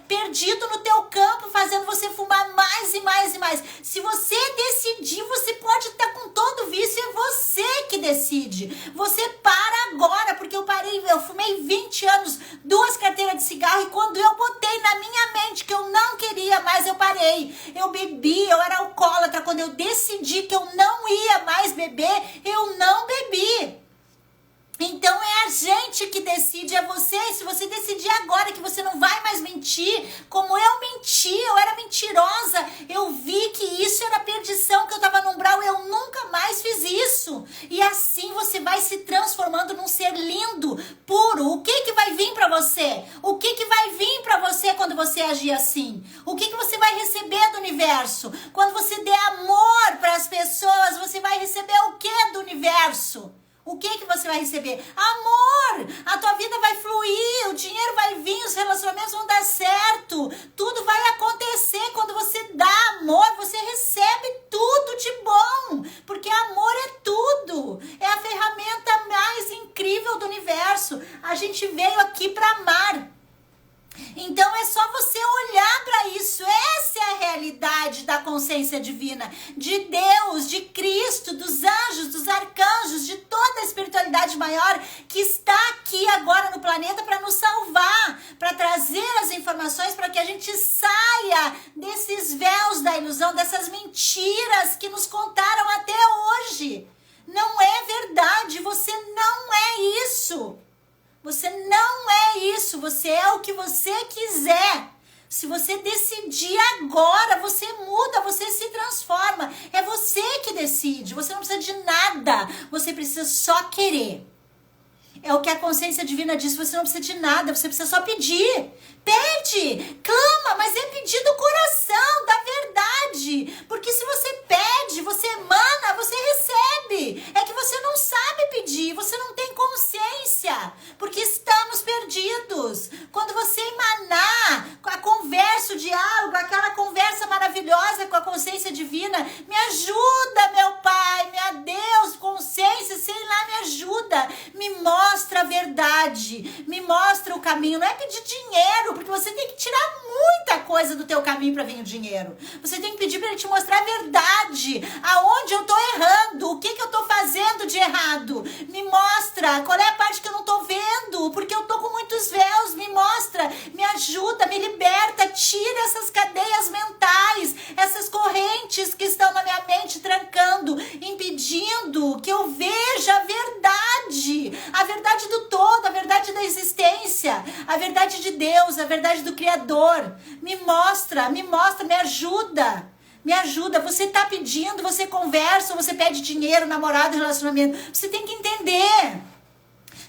perdido no teu campo, fazendo você fumar mais e mais e mais. Se você decidir, você pode estar com todo vício, é você que decide. Você para agora, porque eu fumei 20 anos, 2 carteiras de cigarro, e quando eu botei na minha mente que eu não queria mais, eu parei. Eu bebi, eu era alcoólatra. Quando eu decidi que eu não ia mais beber, eu não bebi. Então é a gente que decide, é você. Se você decidir agora que você não vai mais mentir, como eu menti, eu era mentirosa, eu vi que isso era perdição, que eu estava no umbral, eu nunca mais fiz isso. E assim você vai se transformando num ser lindo, puro. O que vai vir para você? O que vai vir para você quando você agir assim? O que você vai receber do universo? Quando você der amor para as pessoas, você vai receber o que do universo? O que você vai receber? Amor! A tua vida vai fluir, o dinheiro vai vir, os relacionamentos vão dar certo. Tudo vai acontecer. Quando você dá amor, você recebe tudo de bom. Porque amor é tudo. É a ferramenta mais incrível do universo. A gente veio aqui para amar. Então é só você olhar para isso. Essa é a realidade da consciência divina, de Deus, de Cristo, dos anjos, dos arcanjos, de toda a espiritualidade maior que está aqui agora no planeta para nos salvar, para trazer as informações para que a gente saia desses véus da ilusão, dessas mentiras que nos contaram até hoje. Não é verdade, você não é isso. Você não é isso, você é o que você quiser. Se você decidir agora, você muda, você se transforma. É você que decide, você não precisa de nada, você precisa só querer. É o que a consciência divina diz, você não precisa de nada, você precisa só pedir. Pede, clama, mas é pedir do coração, da verdade. Porque se você pede, você emana, você recebe. É que você não sabe pedir, você não tem consciência, porque estamos perdidos. Quando você emanar a conversa, o diálogo, aquela conversa maravilhosa com a consciência divina, me ajuda, meu Pai, meu Deus, consciência, sei lá, me ajuda, me mostra a verdade, me mostra o caminho. Não é pedir dinheiro, porque você tem que tirar muita coisa do teu caminho para vir o dinheiro. Você tem que pedir para ele te mostrar a verdade, aonde eu tô errando, o que eu tô fazendo de errado. Me mostra qual é a parte que eu não tô vendo, porque eu tô com muitos véus. Me mostra, me ajuda, me liberta, tira essas cadeias mentais, essas correntes que estão na minha mente trancando, impedindo que eu veja a verdade do todo, a verdade da existência, a verdade de Deus, a verdade do Criador. Me mostra, me ajuda. Me ajuda, você tá pedindo, você conversa, você pede dinheiro, namorado, relacionamento. Você tem que entender.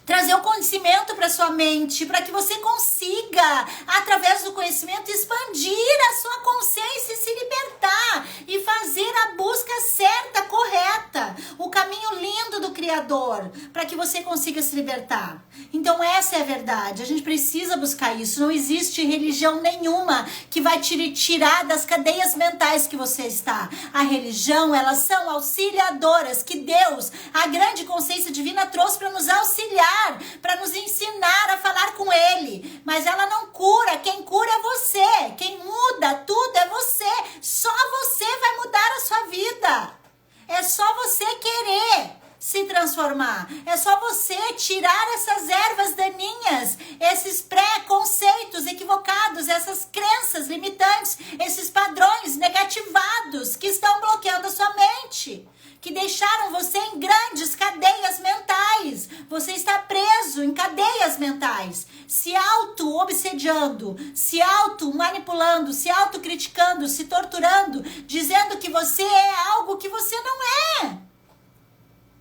Trazer o conhecimento para sua mente, para que você consiga, através do conhecimento, expandir a sua consciência e se libertar e fazer a busca certa, correta, o caminho lindo do Criador, para que você consiga se libertar. Então essa é a verdade, a gente precisa buscar isso. Não existe religião nenhuma que vai te tirar das cadeias mentais que você está. A religião, elas são auxiliadoras que Deus, a grande consciência divina, trouxe para nos auxiliar, para nos ensinar a falar com Ele. Mas ela não cura, quem cura é você, quem muda tudo é você. Só você vai mudar a sua vida. É só você querer se transformar. É só você tirar essas ervas daninhas, esses preconceitos equivocados, essas crenças limitantes, esses padrões negativados que estão bloqueando a sua mente, que deixaram você em grandes cadeias mentais. Você está preso em cadeias mentais, se auto-obsediando, se auto-manipulando, se auto-criticando, se torturando, dizendo que você é algo que você não é.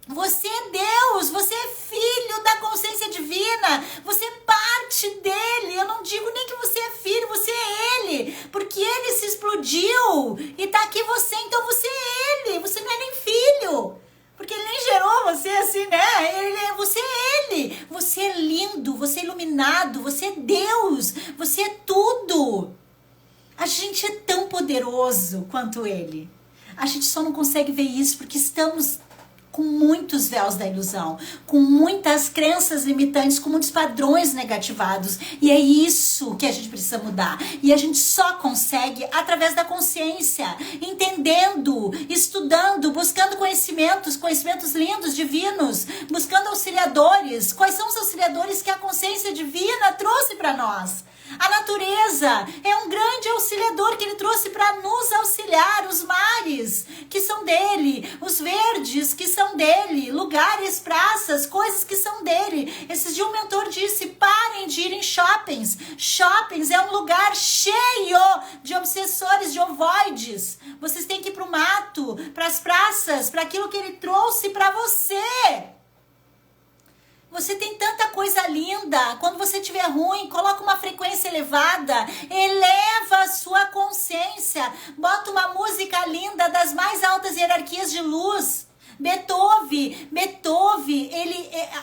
Você é Deus, você é filho da consciência divina, você é parte dele. Eu não digo nem que você é filho, você é ele, porque ele se explodiu e tá aqui você, então você é ele, você não é nem filho, porque ele nem gerou você assim, né? Você é ele, você é lindo, você é iluminado, você é Deus, você é tudo. A gente é tão poderoso quanto ele, a gente só não consegue ver isso porque estamos com muitos véus da ilusão, com muitas crenças limitantes, com muitos padrões negativados. E é isso que a gente precisa mudar. E a gente só consegue através da consciência, entendendo, estudando, buscando conhecimentos lindos, divinos, buscando auxiliadores. Quais são os auxiliadores que a consciência divina trouxe para nós? A natureza é um grande auxiliador que ele trouxe para nos auxiliar. Os mares que são dele, os verdes que são dele, lugares, praças, coisas que são dele. Esses dias um mentor disse: parem de ir em shoppings. Shoppings é um lugar cheio de obsessores, de ovoides. Vocês têm que ir para o mato, para as praças, para aquilo que ele trouxe para você. Você tem tanta coisa linda. Quando você estiver ruim, coloca uma frequência elevada, eleva a sua consciência, bota uma música linda das mais altas hierarquias de luz. Beethoven,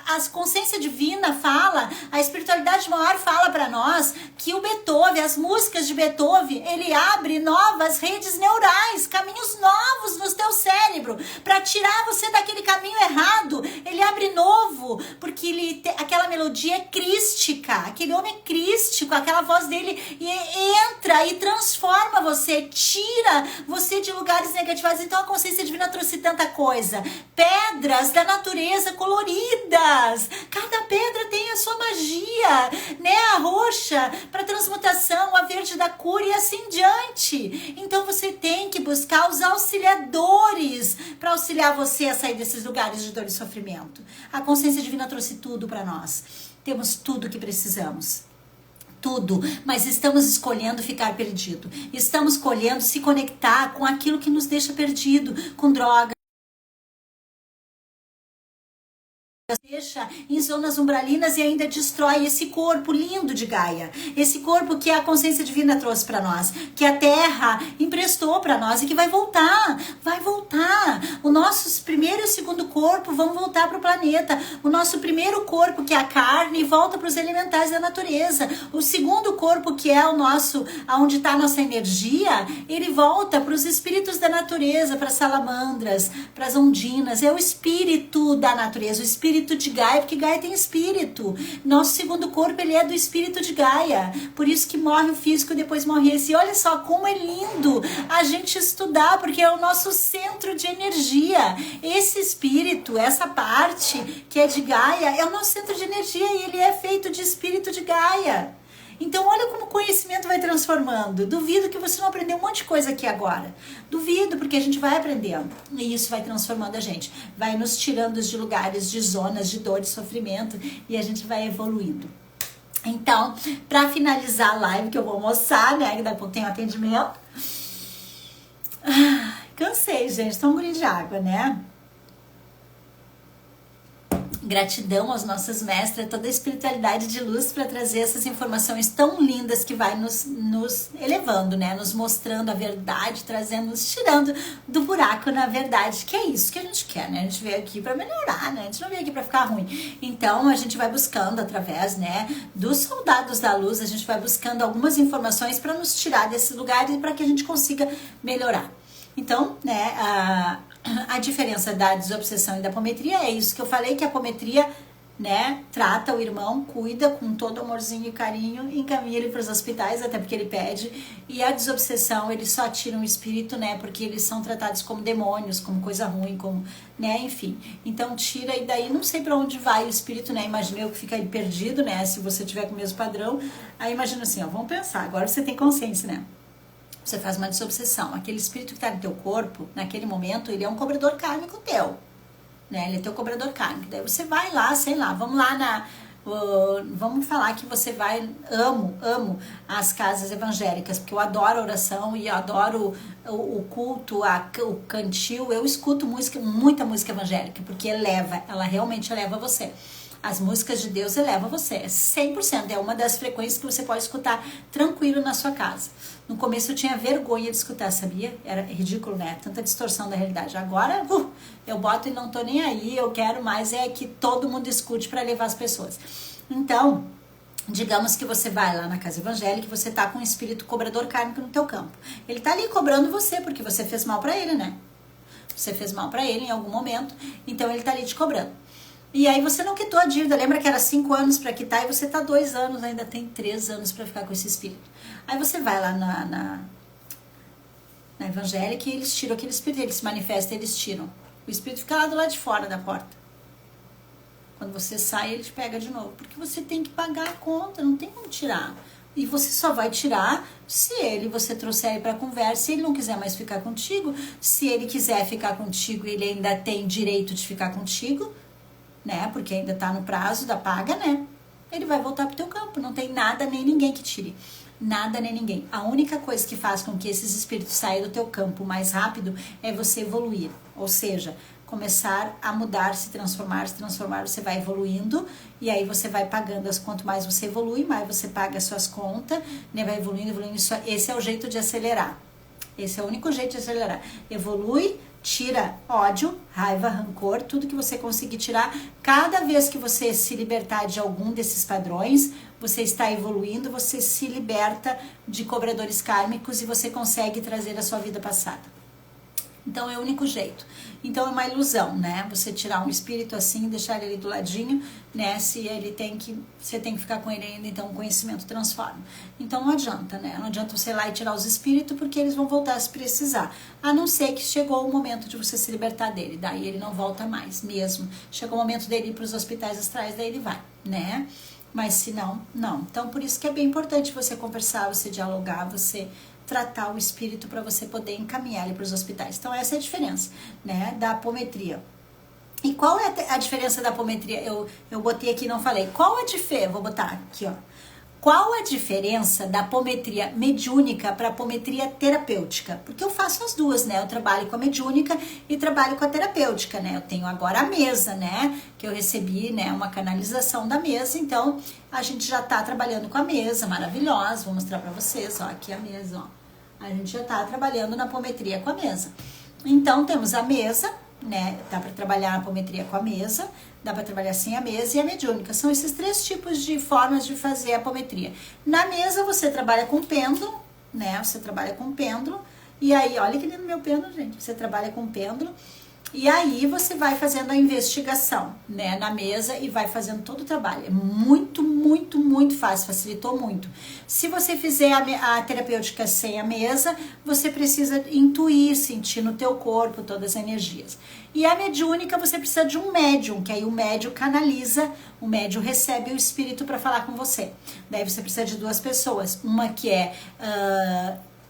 a consciência divina fala, a espiritualidade maior fala para nós que o Beethoven, as músicas de Beethoven, ele abre novas redes neurais, caminhos novos no teu cérebro, para tirar você daquele caminho errado. Ele abre novo, porque aquela melodia é crística, aquele homem é crístico, aquela voz dele entra e transforma você, tira você de lugares negativados. Então a consciência divina trouxe tanta coisa. Pedras da natureza coloridas, cada pedra tem a sua magia, né? A roxa para transmutação, a verde da cura e assim diante. Então você tem que buscar os auxiliadores para auxiliar você a sair desses lugares de dor e sofrimento. A consciência divina trouxe tudo para nós. Temos tudo que precisamos. Tudo, mas estamos escolhendo ficar perdido. Estamos escolhendo se conectar com aquilo que nos deixa perdido, com droga, deixa em zonas umbralinas e ainda destrói esse corpo lindo de Gaia, esse corpo que a consciência divina trouxe para nós, que a Terra emprestou para nós e que vai voltar. O nosso primeiro e o segundo corpo vão voltar para o planeta. O nosso primeiro corpo, que é a carne, volta para os elementais da natureza. O segundo corpo, que é o nosso, onde está a nossa energia, ele volta para os espíritos da natureza, para as salamandras, para as ondinas. É o espírito da natureza, o espírito de Gaia, porque Gaia tem espírito. Nosso segundo corpo, ele é do espírito de Gaia. Por isso que morre o físico e depois morre esse. Olha só como é lindo a gente estudar, porque é o nosso centro de energia. Esse espírito, essa parte que é de Gaia, é o nosso centro de energia e ele é feito de espírito de Gaia. Então olha como o conhecimento vai transformando. Duvido que você não aprendeu um monte de coisa aqui agora. Duvido, porque a gente vai aprendendo. E isso vai transformando a gente. Vai nos tirando de lugares, de zonas, de dor, de sofrimento. E a gente vai evoluindo. Então, para finalizar a live, que eu vou almoçar, né? Que daqui a pouco tem um atendimento. Cansei, gente. Tô um golinho de água, né? Gratidão aos nossos mestres, a toda a espiritualidade de luz para trazer essas informações tão lindas que vai nos elevando, né? Nos mostrando a verdade, trazendo, nos tirando do buraco na verdade, que é isso que a gente quer, né? A gente veio aqui para melhorar, né? A gente não veio aqui para ficar ruim. Então a gente vai buscando através, né, dos soldados da luz, a gente vai buscando algumas informações para nos tirar desse lugar e para que a gente consiga melhorar. Então, né, a diferença da desobsessão e da apometria é isso que eu falei, que a apometria, né, trata o irmão, cuida com todo amorzinho e carinho, encaminha ele para os hospitais, até porque ele pede, e a desobsessão, eles só tiram o espírito, né, porque eles são tratados como demônios, como coisa ruim, como, né, enfim. Então tira e daí não sei para onde vai o espírito, né, imagina eu que fica aí perdido, né, se você tiver com o mesmo padrão, aí imagina assim, ó, vamos pensar, agora você tem consciência, né. Você faz uma desobsessão. Aquele espírito que está no teu corpo, naquele momento, ele é um cobrador kármico teu. Né? Ele é teu cobrador kármico. Daí você vai lá, sei lá, vamos lá vamos falar que você vai, amo as casas evangélicas, porque eu adoro a oração e eu adoro o culto, o cantil. Eu escuto muita música evangélica, porque ela realmente eleva você. As músicas de Deus elevam você, 100%, é uma das frequências que você pode escutar tranquilo na sua casa. No começo eu tinha vergonha de escutar, sabia? Era ridículo, né? Tanta distorção da realidade. Agora, eu boto e não tô nem aí, eu quero mais é que todo mundo escute para levar as pessoas. Então, digamos que você vai lá na casa evangélica e você tá com um espírito cobrador kármico no teu campo. Ele tá ali cobrando você, porque você fez mal para ele, né? Você fez mal para ele em algum momento, então ele tá ali te cobrando. E aí você não quitou a dívida, lembra que era 5 anos para quitar e você tá 2 anos, ainda tem 3 anos para ficar com esse espírito. Aí você vai lá na evangélica e eles tiram aquele espírito, ele se manifesta, eles tiram. O espírito fica lá do lado de fora da porta. Quando você sai, ele te pega de novo, porque você tem que pagar a conta, não tem como tirar. E você só vai tirar se você trouxer ele para conversa, se ele não quiser mais ficar contigo, se ele quiser ficar contigo, ele ainda tem direito de ficar contigo, né? Porque ainda tá no prazo da paga, né? Ele vai voltar pro teu campo, não tem nada nem ninguém que tire. Nada nem ninguém. A única coisa que faz com que esses espíritos saiam do teu campo mais rápido é você evoluir. Ou seja, começar a mudar, se transformar, você vai evoluindo e aí você vai pagando. Quanto mais você evolui, mais você paga as suas contas, né? Vai evoluindo. Esse é o jeito de acelerar. Esse é o único jeito de acelerar. Evolui, tira ódio, raiva, rancor, tudo que você conseguir tirar. Cada vez que você se libertar de algum desses padrões, você está evoluindo, você se liberta de cobradores kármicos e você consegue trazer a sua vida passada. Então é o único jeito. Então é uma ilusão, né? Você tirar um espírito assim, deixar ele ali do ladinho, né? Se ele tem que, você tem que ficar com ele ainda, então o conhecimento transforma. Então não adianta, né? Não adianta você ir lá e tirar os espíritos, porque eles vão voltar se precisar. A não ser que chegou o momento de você se libertar dele, daí ele não volta mais mesmo. Chegou o momento dele ir para os hospitais astrais, daí ele vai, né? Mas se não, não. Então por isso que é bem importante você conversar, você dialogar, você tratar o espírito para você poder encaminhar ele para os hospitais. Então essa é a diferença, né, da apometria. E qual é a diferença da apometria? Eu botei aqui, não falei. Qual a diferença? Vou botar aqui, ó. Qual a diferença da apometria mediúnica para a apometria terapêutica? Porque eu faço as duas, né? Eu trabalho com a mediúnica e trabalho com a terapêutica, né? Eu tenho agora a mesa, né? Que eu recebi, né? Uma canalização da mesa, então a gente já tá trabalhando com a mesa, maravilhosa. Vou mostrar para vocês, ó, aqui a mesa, ó. A gente já tá trabalhando na apometria com a mesa. Então temos a mesa, né? Dá para trabalhar a apometria com a mesa, dá para trabalhar sem a mesa e a mediúnica. São esses 3 tipos de formas de fazer a apometria. Na mesa você trabalha com pêndulo, né? Você trabalha com pêndulo. E aí, olha que lindo meu pêndulo, gente. Você trabalha com pêndulo. E aí você vai fazendo a investigação, né, na mesa e vai fazendo todo o trabalho. É muito, muito, muito fácil, facilitou muito. Se você fizer a terapêutica sem a mesa, você precisa intuir, sentir no teu corpo todas as energias. E a mediúnica você precisa de um médium, que aí o médium canaliza, o médium recebe o espírito para falar com você. Daí você precisa de 2 pessoas, uma que é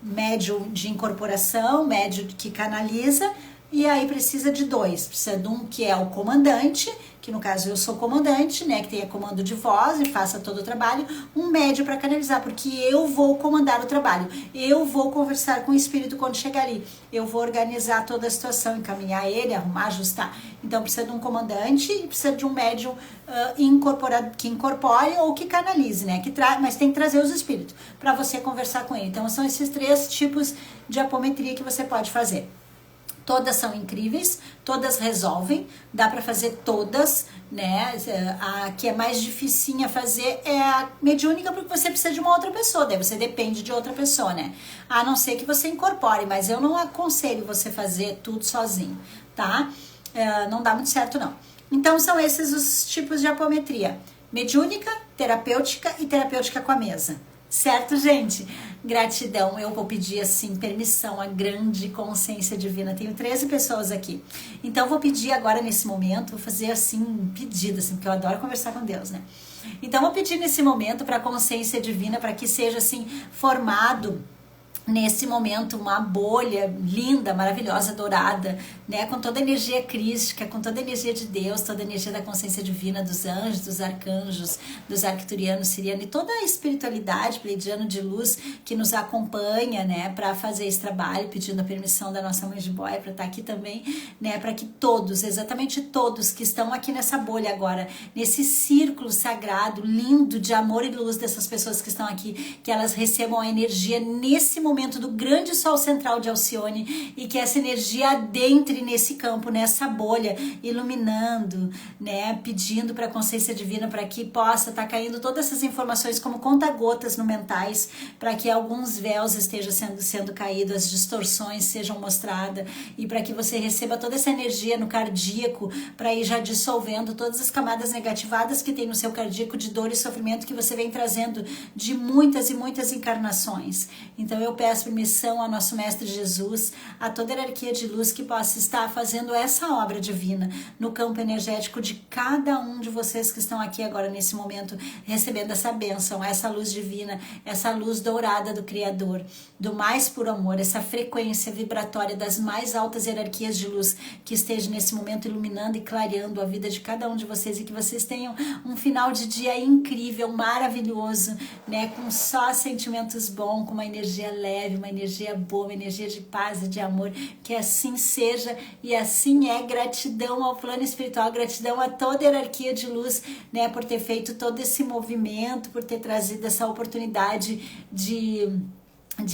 médium de incorporação, médium que canaliza. E aí precisa de 2, precisa de um que é o comandante, que no caso eu sou comandante, né, que tenha comando de voz e faça todo o trabalho, um médium para canalizar, porque eu vou comandar o trabalho, eu vou conversar com o espírito quando chegar ali, eu vou organizar toda a situação, encaminhar ele, arrumar, ajustar. Então precisa de um comandante e precisa de um médium que incorpore ou que canalize, né, mas tem que trazer os espíritos para você conversar com ele. Então são esses 3 tipos de apometria que você pode fazer. Todas são incríveis, todas resolvem, dá para fazer todas, né? A que é mais dificinha fazer é a mediúnica, porque você precisa de uma outra pessoa, daí você depende de outra pessoa, né? A não ser que você incorpore, mas eu não aconselho você fazer tudo sozinho, tá? Não dá muito certo, não. Então são esses os tipos de apometria: mediúnica, terapêutica e terapêutica com a mesa. Certo, gente? Gratidão. Eu vou pedir, assim, permissão à grande consciência divina. Tenho 13 pessoas aqui. Então, vou pedir agora, nesse momento, vou fazer, assim, um pedido, assim, porque eu adoro conversar com Deus, né? Então, vou pedir nesse momento para a consciência divina, para que seja, assim, formado nesse momento uma bolha linda, maravilhosa, dourada, né, com toda a energia crística, com toda a energia de Deus, toda a energia da consciência divina, dos anjos, dos arcanjos, dos arcturianos, sirianos e toda a espiritualidade pleidiana de luz que nos acompanha, né, para fazer esse trabalho, pedindo a permissão da nossa mãe de boia para estar aqui também, né, para que todos, exatamente todos que estão aqui nessa bolha agora, nesse círculo sagrado, lindo de amor e luz dessas pessoas que estão aqui, que elas recebam a energia nesse momento do grande sol central de Alcione e que essa energia adentre nesse campo, nessa bolha, iluminando, né, pedindo para a consciência divina para que possa estar caindo todas essas informações como conta-gotas no mentais, para que alguns véus estejam sendo caídos, as distorções sejam mostradas e para que você receba toda essa energia no cardíaco para ir já dissolvendo todas as camadas negativadas que tem no seu cardíaco de dor e sofrimento que você vem trazendo de muitas e muitas encarnações. Então eu peço permissão ao nosso Mestre Jesus, a toda hierarquia de luz que possa estar fazendo essa obra divina no campo energético de cada um de vocês que estão aqui agora nesse momento, recebendo essa bênção, essa luz divina, essa luz dourada do Criador, do mais puro amor, essa frequência vibratória das mais altas hierarquias de luz que esteja nesse momento iluminando e clareando a vida de cada um de vocês e que vocês tenham um final de dia incrível, maravilhoso, né, com só sentimentos bons, com uma energia leve, uma energia boa, uma energia de paz e de amor, que assim seja e assim é. Gratidão ao plano espiritual, gratidão a toda a hierarquia de luz, né, por ter feito todo esse movimento, por ter trazido essa oportunidade de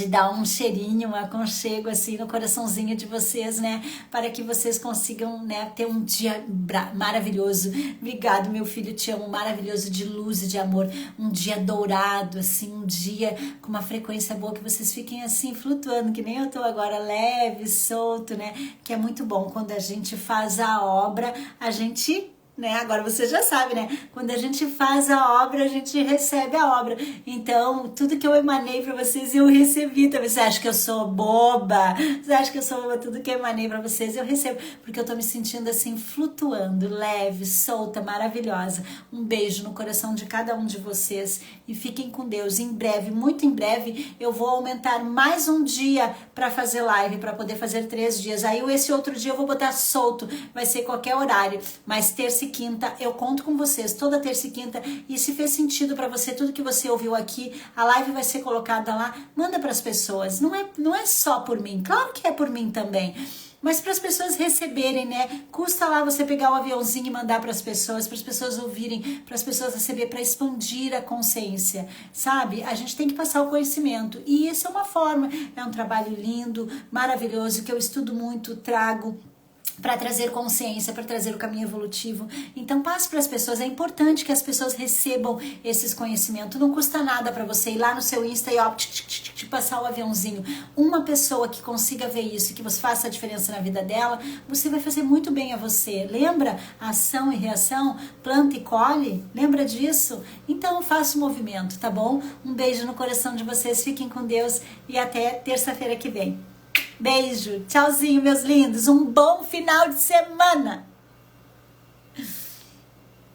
dar um cheirinho, um aconchego assim no coraçãozinho de vocês, né, para que vocês consigam, né, ter um dia maravilhoso. Obrigado, meu filho, te amo, maravilhoso, de luz e de amor, um dia dourado, assim, um dia com uma frequência boa, que vocês fiquem assim flutuando, que nem eu tô agora, leve, solto, né, que é muito bom. Quando a gente faz a obra, a gente, né, agora você já sabe, né? Quando a gente faz a obra, a gente recebe a obra. Então, tudo que eu emanei para vocês, eu recebi também. Você acha que eu sou boba? Você acha que eu sou boba? Tudo que eu emanei para vocês, eu recebo. Porque eu tô me sentindo assim, flutuando, leve, solta, maravilhosa. Um beijo no coração de cada um de vocês. E fiquem com Deus. Em breve, muito em breve, eu vou aumentar mais um dia para fazer live, para poder fazer 3 dias. Aí, esse outro dia eu vou botar solto. Vai ser qualquer horário. Mas terça e quinta, eu conto com vocês, toda terça e quinta, e se fez sentido para você, tudo que você ouviu aqui, a live vai ser colocada lá, manda para as pessoas, não é só por mim, claro que é por mim também, mas para as pessoas receberem, né, custa lá você pegar o aviãozinho e mandar para as pessoas ouvirem, para as pessoas receber, para expandir a consciência, sabe? A gente tem que passar o conhecimento, e isso é uma forma, é um trabalho lindo, maravilhoso, que eu estudo muito, trago para trazer consciência, para trazer o caminho evolutivo. Então passe para as pessoas, é importante que as pessoas recebam esses conhecimentos, não custa nada para você ir lá no seu Insta e ó, passar o aviãozinho. Uma pessoa que consiga ver isso, que você faça a diferença na vida dela, você vai fazer muito bem a você. Lembra? Ação e reação, planta e colhe, lembra disso? Então faça o movimento, tá bom? Um beijo no coração de vocês, fiquem com Deus e até terça-feira que vem. Beijo, tchauzinho, meus lindos, um bom final de semana!